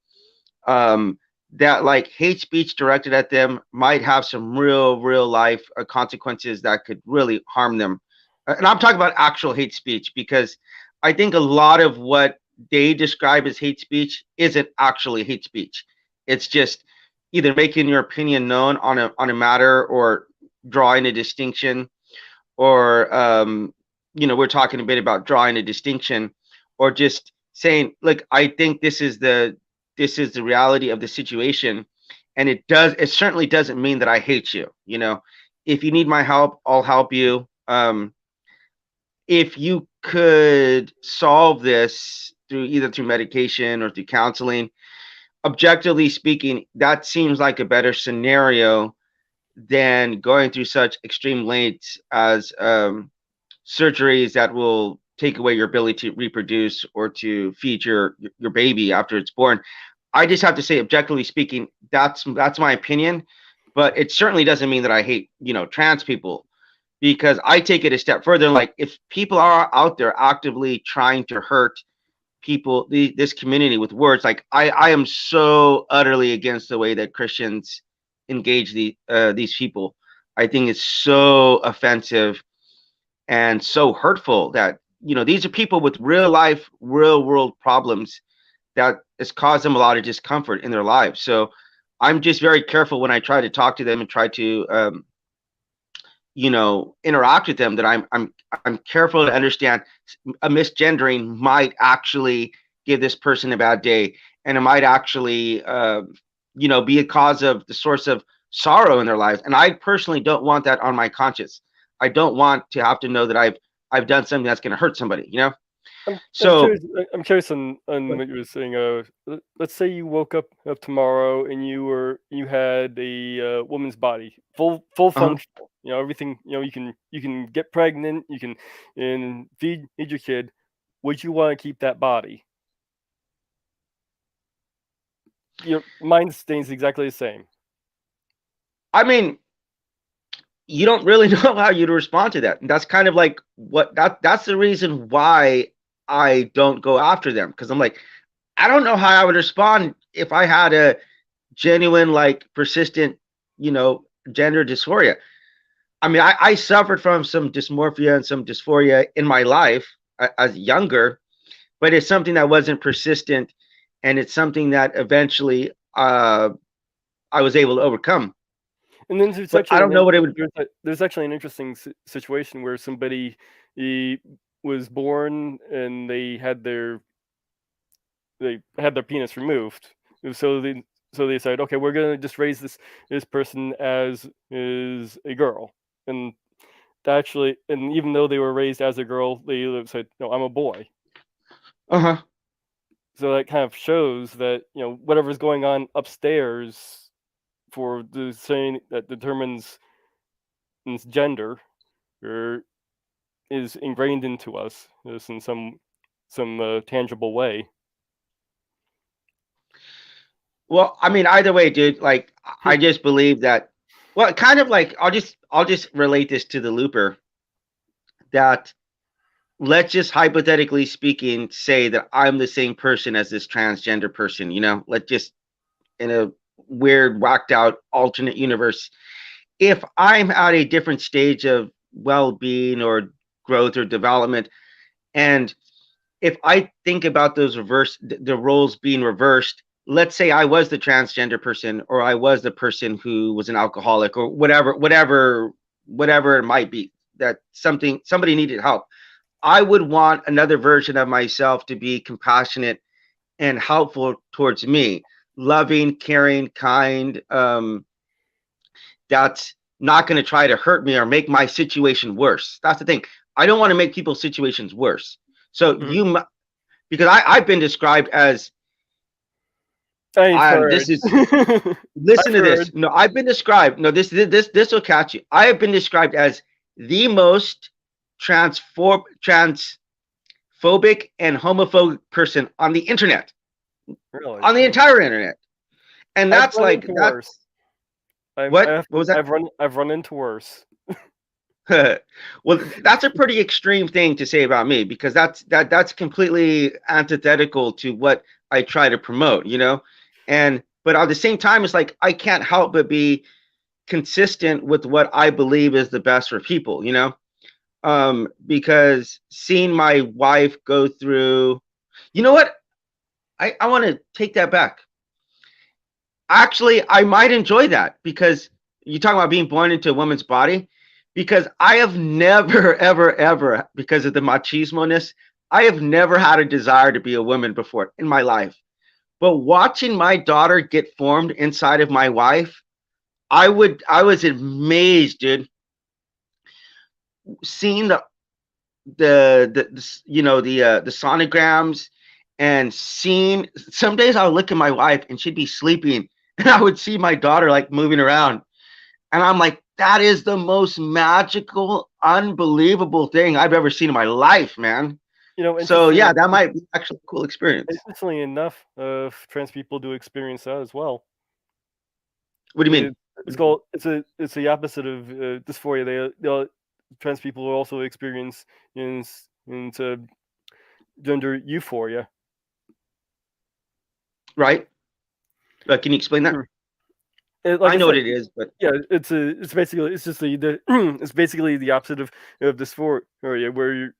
[SPEAKER 3] that like hate speech directed at them might have some real life consequences that could really harm them. And I'm talking about actual hate speech, because I think a lot of what they describe as hate speech isn't actually hate speech. It's just either making your opinion known on a matter, or drawing a distinction, or we're talking a bit about drawing a distinction, or just saying, look, I think this is the reality of the situation, and it certainly doesn't mean that I hate you. If you need my help, I'll help you. If you could solve this through medication or through counseling, objectively speaking, that seems like a better scenario than going through such extreme lengths as surgeries that will take away your ability to reproduce or to feed your baby after it's born. I just have to say, objectively speaking, that's my opinion, but it certainly doesn't mean that I hate trans people, because I take it a step further. Like, if people are out there actively trying to hurt people, this community, with words, like I am so utterly against the way that Christians engage these people. I think it's so offensive and so hurtful that these are people with real life, real world problems that has caused them a lot of discomfort in their lives. So I'm just very careful when I try to talk to them and try to interact with them, that I'm careful to understand a misgendering might actually give this person a bad day, and it might actually be a cause of the source of sorrow in their lives. And I personally don't want that on my conscience. I don't want to have to know that I've done something that's going to hurt somebody.
[SPEAKER 1] I'm curious on what you were saying. Let's say you woke up tomorrow and you had a woman's body, full functional. Everything. You can get pregnant. You can and feed your kid. Would you want to keep that body? Mine stays exactly the same.
[SPEAKER 3] I mean, you don't really know how you'd respond to that. And that's kind of like that's the reason why I don't go after them, because I'm like, I don't know how I would respond if I had a genuine, like, persistent, gender dysphoria. I mean, I suffered from some dysmorphia and some dysphoria in my life as younger, but it's something that wasn't persistent, and it's something that eventually I was able to overcome.
[SPEAKER 1] And then there's
[SPEAKER 3] But I don't know what it would.
[SPEAKER 1] there's actually an interesting situation where somebody was born and they had their penis removed. So they decided, okay, we're gonna just raise this person as is a girl, and actually, and even though they were raised as a girl, they said, no, I'm a boy.
[SPEAKER 3] Uh-huh.
[SPEAKER 1] So that kind of shows that whatever's going on upstairs for the saying that determines its gender or is ingrained into us just in some tangible way.
[SPEAKER 3] Well, I mean, either way, dude, like I just believe that. Well, kind of like I'll just relate this to the looper. That let's just hypothetically speaking say that I'm the same person as this transgender person. Let's just in a weird, whacked out alternate universe. If I'm at a different stage of well-being or growth or development, and if I think about those the roles being reversed, let's say I was the transgender person, or I was the person who was an alcoholic, or whatever it might be, that somebody needed help. I would want another version of myself to be compassionate and helpful towards me, loving, caring, kind. That's not going to try to hurt me or make my situation worse. That's the thing. I don't want to make people's situations worse. So because I've been described as, this is, listen to this. No, I've been described. No, this will catch you. I have been described as the most transphobic and homophobic person on the internet,
[SPEAKER 1] really?
[SPEAKER 3] On the entire internet, and that's like that's. What was that?
[SPEAKER 1] I've run into worse.
[SPEAKER 3] Well, that's a pretty extreme thing to say about me, because that's completely antithetical to what I try to promote, but at the same time, it's like I can't help but be consistent with what I believe is the best for people, because seeing my wife go through, what? I want to take that back. Actually, I might enjoy that, because you're talking about being born into a woman's body, because I have never, ever, because of the machismo-ness, I have never had a desire to be a woman before in my life. But watching my daughter get formed inside of my wife, I was amazed, dude. Seeing the sonograms, and seeing, some days I would look at my wife and she'd be sleeping, and I would see my daughter like moving around, and I'm like, that is the most magical, unbelievable thing I've ever seen in my life, man. So yeah, that might be actually a cool experience.
[SPEAKER 1] Interestingly enough, trans people do experience that as well.
[SPEAKER 3] What do you mean?
[SPEAKER 1] It's the opposite of dysphoria. Trans people also experience into gender euphoria.
[SPEAKER 3] Right. Can you explain that? I know what it is, but
[SPEAKER 1] yeah, it's basically it's basically the opposite of dysphoria, where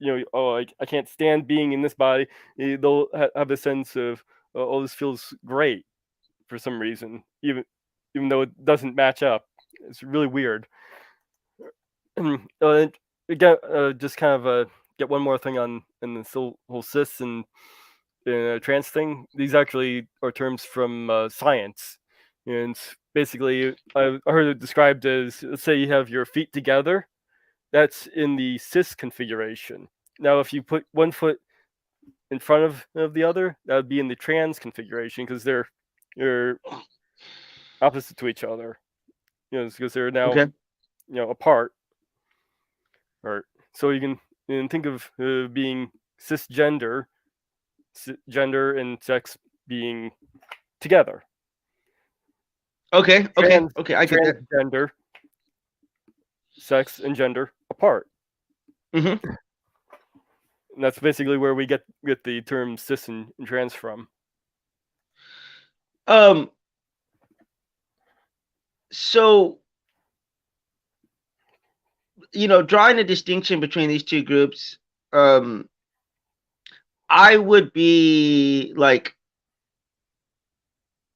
[SPEAKER 1] I can't stand being in this body. They'll have a sense of, oh, this feels great for some reason, even though it doesn't match up. It's really weird. Again, just kind of get one more thing on this whole cis and trans thing. These actually are terms from science, and basically I heard it described as, let's say you have your feet together, that's in the cis configuration. Now if you put one foot in front of the other, that would be in the trans configuration, because they're opposite to each other, because they're now apart. Right. So you can think of being cisgender, gender and sex being together.
[SPEAKER 3] Okay, I get that.
[SPEAKER 1] Transgender, sex and gender apart.
[SPEAKER 3] Mm-hmm.
[SPEAKER 1] And that's basically where we get the term cis and trans from.
[SPEAKER 3] So, drawing a distinction between these two groups, I would be like,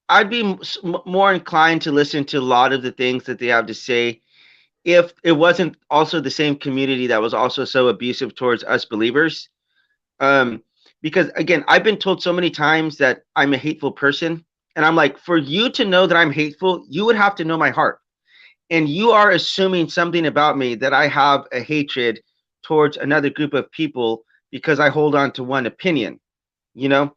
[SPEAKER 3] I'd be more inclined to listen to a lot of the things that they have to say if it wasn't also the same community that was also so abusive towards us believers. Um, because again, I've been told so many times that I'm a hateful person, and I'm like, for you to know that I'm hateful, you would have to know my heart, and you are assuming something about me that I have a hatred towards another group of people because I hold on to one opinion, you know?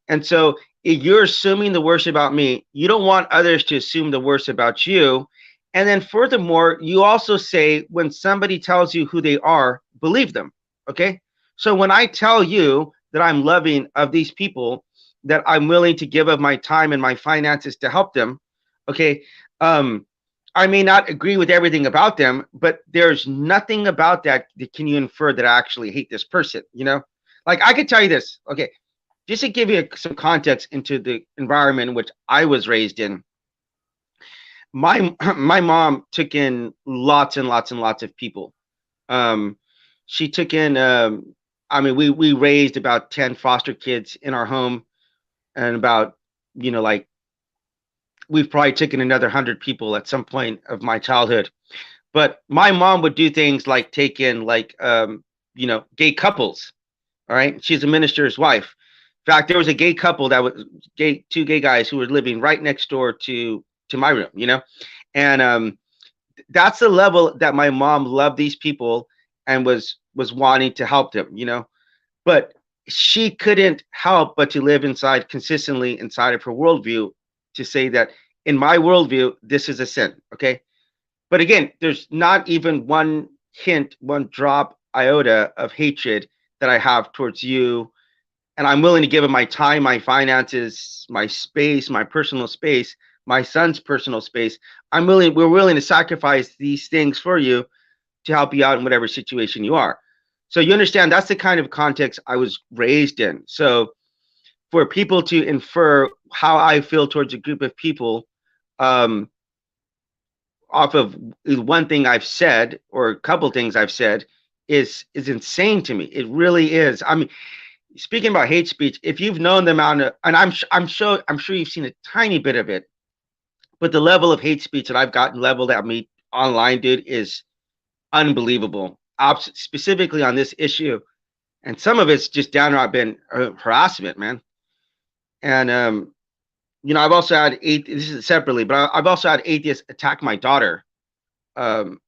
[SPEAKER 3] And so if you're assuming the worst about me, you don't want others to assume the worst about you. And then furthermore, you also say when somebody tells you who they are, believe them. Okay. So when I tell you that I'm loving of these people, that I'm willing to give of my time and my finances to help them, okay, um, I may not agree with everything about them, but there's nothing about that can you infer that I actually hate this person, you know? Like I could tell you this, okay, just to give you some context into the environment in which I was raised in, my mom took in lots and lots and lots of people. Um, she took in, I mean, we raised about 10 foster kids in our home, and about, like we've probably taken another 100 people at some point of my childhood. But my mom would do things like take in like, gay couples. All right, she's a minister's wife. In fact, there was a gay couple that was gay, two gay guys who were living right next door to my room, and that's the level that my mom loved these people and was wanting to help them, but she couldn't help but to live inside consistently inside of her worldview to say that in my worldview this is a sin. Okay, but again, there's not even one hint, one drop iota of hatred that I have towards you, and I'm willing to give him my time, my finances, my space, my personal space, my son's personal space. We're willing to sacrifice these things for you to help you out in whatever situation you are. So you understand that's the kind of context I was raised in. So for people to infer how I feel towards a group of people, um, off of one thing I've said or a couple things I've said is insane to me. It really is. I mean, speaking about hate speech, if you've known the amount of, and I'm sure you've seen a tiny bit of it, but the level of hate speech that I've gotten leveled at me online, dude, is unbelievable. Specifically on this issue, and some of it's just downright been harassment, man. And I've also had this is separately, but I've also had atheists attack my daughter um,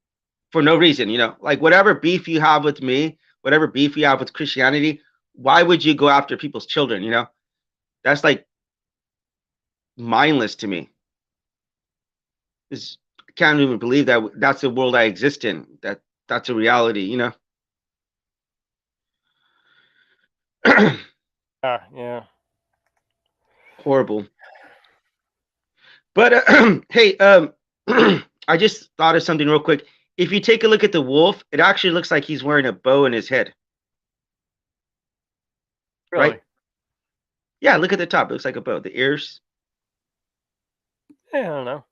[SPEAKER 3] for no reason. Like whatever beef you have with me, whatever beef you have with Christianity, why would you go after people's children? That's like mindless to me. I can't even believe that that's the world I exist in. That's a reality.
[SPEAKER 1] Yeah.
[SPEAKER 3] Horrible. But hey, I just thought of something real quick. If you take a look at the wolf, it actually looks like he's wearing a bow in his head,
[SPEAKER 1] Really?
[SPEAKER 3] right? Yeah, look at the top. It looks like a bow. The ears.
[SPEAKER 1] Yeah, I don't know.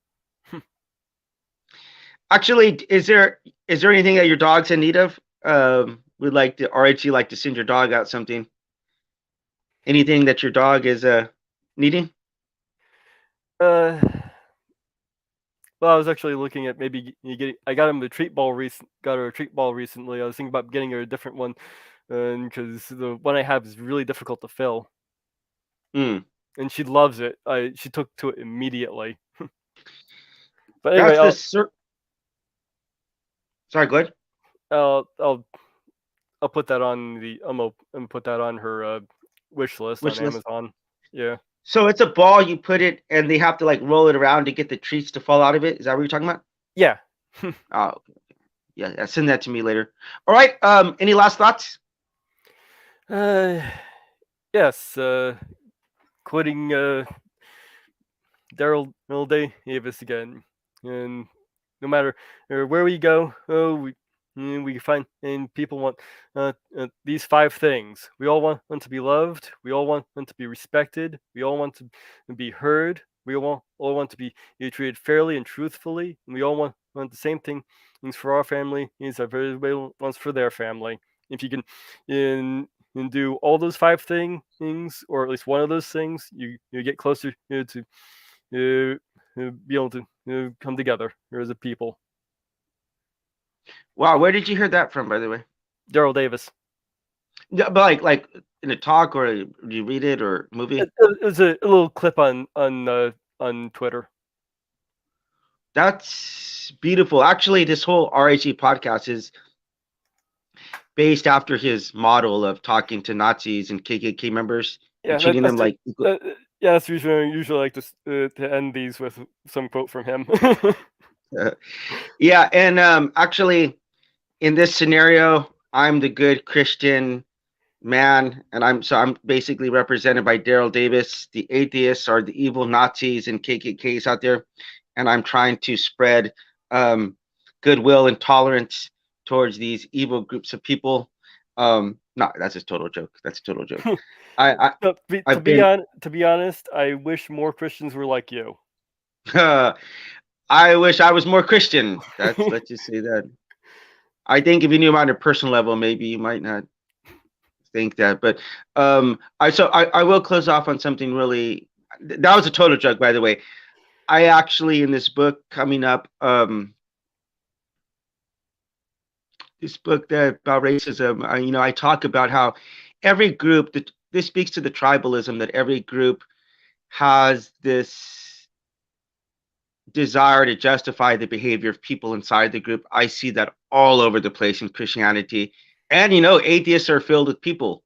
[SPEAKER 3] Actually, is there anything that your dog's in need of? Would like to RHC like to send your dog out something? Anything that your dog is needing?
[SPEAKER 1] Uh, well, I was actually looking at maybe you getting. I got him a treat ball got her a treat ball recently. I was thinking about getting her a different one, because the one I have is really difficult to fill,
[SPEAKER 3] Mm.
[SPEAKER 1] and she loves it. She took to it immediately. But anyway,
[SPEAKER 3] That's the Sorry, go ahead.
[SPEAKER 1] I'll I'll I'll put that on I'm put that on her wish list on
[SPEAKER 3] Which list?
[SPEAKER 1] Amazon. Yeah.
[SPEAKER 3] So it's a ball. You put it, and they have to like roll it around to get the treats to fall out of it. Is that what you're talking about?
[SPEAKER 1] Yeah.
[SPEAKER 3] Oh, okay. Yeah. Send that to me later. All right. Any last thoughts?
[SPEAKER 1] Uh, yes. Quitting Daryl Davis again, and no matter where we go, we find and people want these 5 things. We all want to be loved. We all want to be respected. We all want to be heard. We all want to be treated fairly and truthfully. And we all want the same things for our family as everybody wants for their family. If you can, and do all those 5 things, or at least one of those things, you get closer to be able to come together as a people.
[SPEAKER 3] Wow, where did you hear that from, by the way?
[SPEAKER 1] Daryl Davis.
[SPEAKER 3] Yeah, but like in a talk, or did you read it, or movie?
[SPEAKER 1] It was a little clip on Twitter.
[SPEAKER 3] That's beautiful. Actually, this whole RAG podcast is based after his model of talking to Nazis and KKK members
[SPEAKER 1] Yeah,
[SPEAKER 3] and treating them
[SPEAKER 1] that's
[SPEAKER 3] like
[SPEAKER 1] yeah. That's usually like to end these with some quote from him.
[SPEAKER 3] yeah. And actually, in this scenario, I'm the good Christian man, and I'm basically represented by Daryl Davis. The atheists are the evil Nazis and KKKs out there, and I'm trying to spread goodwill and tolerance towards these evil groups of people. No, that's a total joke. That's a total joke. I
[SPEAKER 1] to
[SPEAKER 3] I've been
[SPEAKER 1] be honest, I wish more Christians were like you.
[SPEAKER 3] I wish I was more Christian. Let's just say that. I think if you knew him on a personal level, maybe you might not think that. But I will close off on something really. That was a total joke, by the way. I actually, in this book coming up, this book that about racism, I talk about how every group that this speaks to the tribalism that every group has this desire to justify the behavior of people inside the group. I see that all over the place in Christianity, and atheists are filled with people.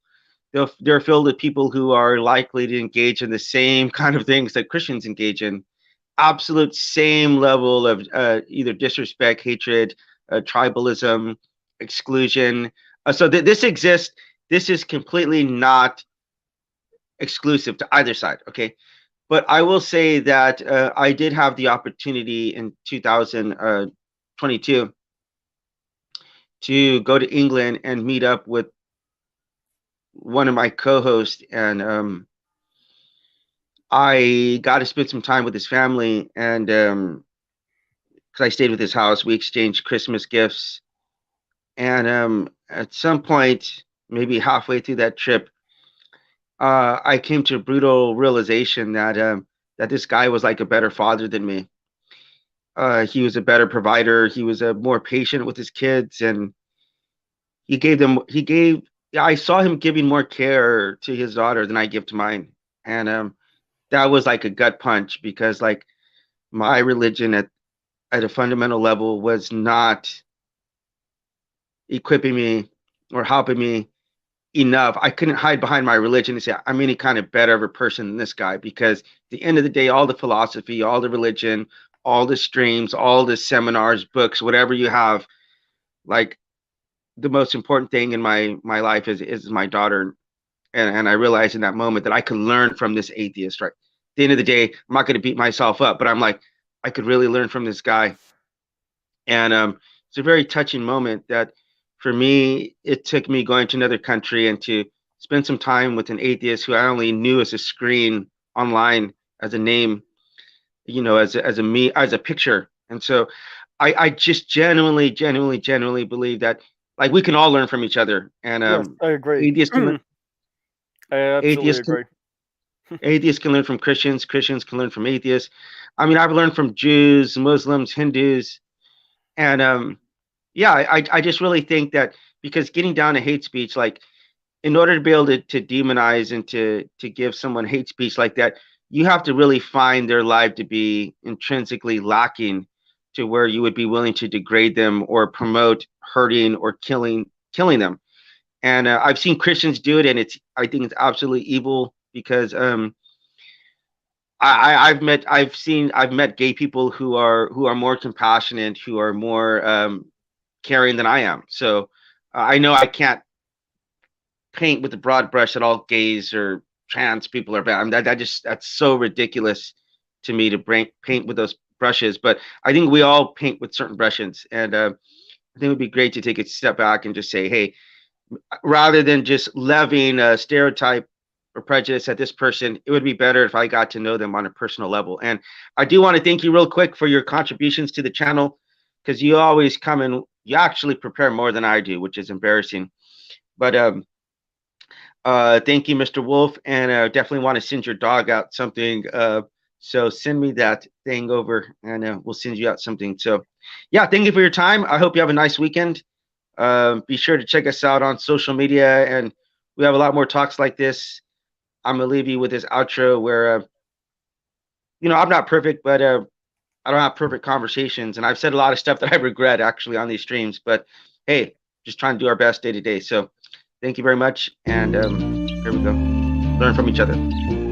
[SPEAKER 3] They're filled with people who are likely to engage in the same kind of things that Christians engage in. Absolute same level of either disrespect, hatred, tribalism, exclusion. So this exists. This is completely not exclusive to either side. Okay, but I will say that I did have the opportunity in 2022 to go to England and meet up with one of my co-hosts, and I got to spend some time with his family, and because I stayed with his house, we exchanged Christmas gifts, and at some point, maybe halfway through that trip, I came to a brutal realization that this guy was like a better father than me. He was a better provider. He was more patient with his kids, and he gave them. He gave. I saw him giving more care to his daughter than I give to mine, and that was like a gut punch, because like my religion at a fundamental level was not equipping me or helping me enough. I couldn't hide behind my religion and say I'm any kind of better of a person than this guy, because at the end of the day, all the philosophy, all the religion, all the streams, all the seminars, books, whatever you have, like the most important thing in my life is my daughter. And I realized in that moment that I could learn from this atheist. Right, at the end of the day, I'm not going to beat myself up, but I'm like, I could really learn from this guy. And it's a very touching moment that for me, it took me going to another country and to spend some time with an atheist who I only knew as a screen online, as a name, as a picture. And so I just genuinely believe that like we can all learn from each other. And
[SPEAKER 1] Yes, I agree.
[SPEAKER 3] atheists can
[SPEAKER 1] I absolutely
[SPEAKER 3] atheists can
[SPEAKER 1] agree.
[SPEAKER 3] atheists can learn from Christians, Christians can learn from atheists. I mean, I've learned from Jews, Muslims, Hindus, and yeah, I just really think that, because getting down to hate speech, like in order to be able to demonize and to give someone hate speech like that, you have to really find their life to be intrinsically lacking to where you would be willing to degrade them or promote hurting or killing them. And I've seen Christians do it, and I think it's absolutely evil, because I've met gay people who are more compassionate, who are more caring than I am. So I know I can't paint with a broad brush that all gays or trans people are bad. I mean, that's so ridiculous to me to paint with those brushes. But I think we all paint with certain brushes, and I think it would be great to take a step back and just say, hey, rather than just levying a stereotype or prejudice at this person, it would be better if I got to know them on a personal level. And I do want to thank you real quick for your contributions to the channel, because you always come and you actually prepare more than I do, which is embarrassing. But thank you, Mr. Wolf, and definitely want to send your dog out something So send me that thing over, and we'll send you out something. So, yeah, thank you for your time. I hope you have a nice weekend. Be sure to check us out on social media, and we have a lot more talks like this. I'm gonna leave you with this outro where, I'm not perfect, but I don't have perfect conversations, and I've said a lot of stuff that I regret actually on these streams. But hey, just trying to do our best day to day. So, thank you very much, and here we go. Learn from each other.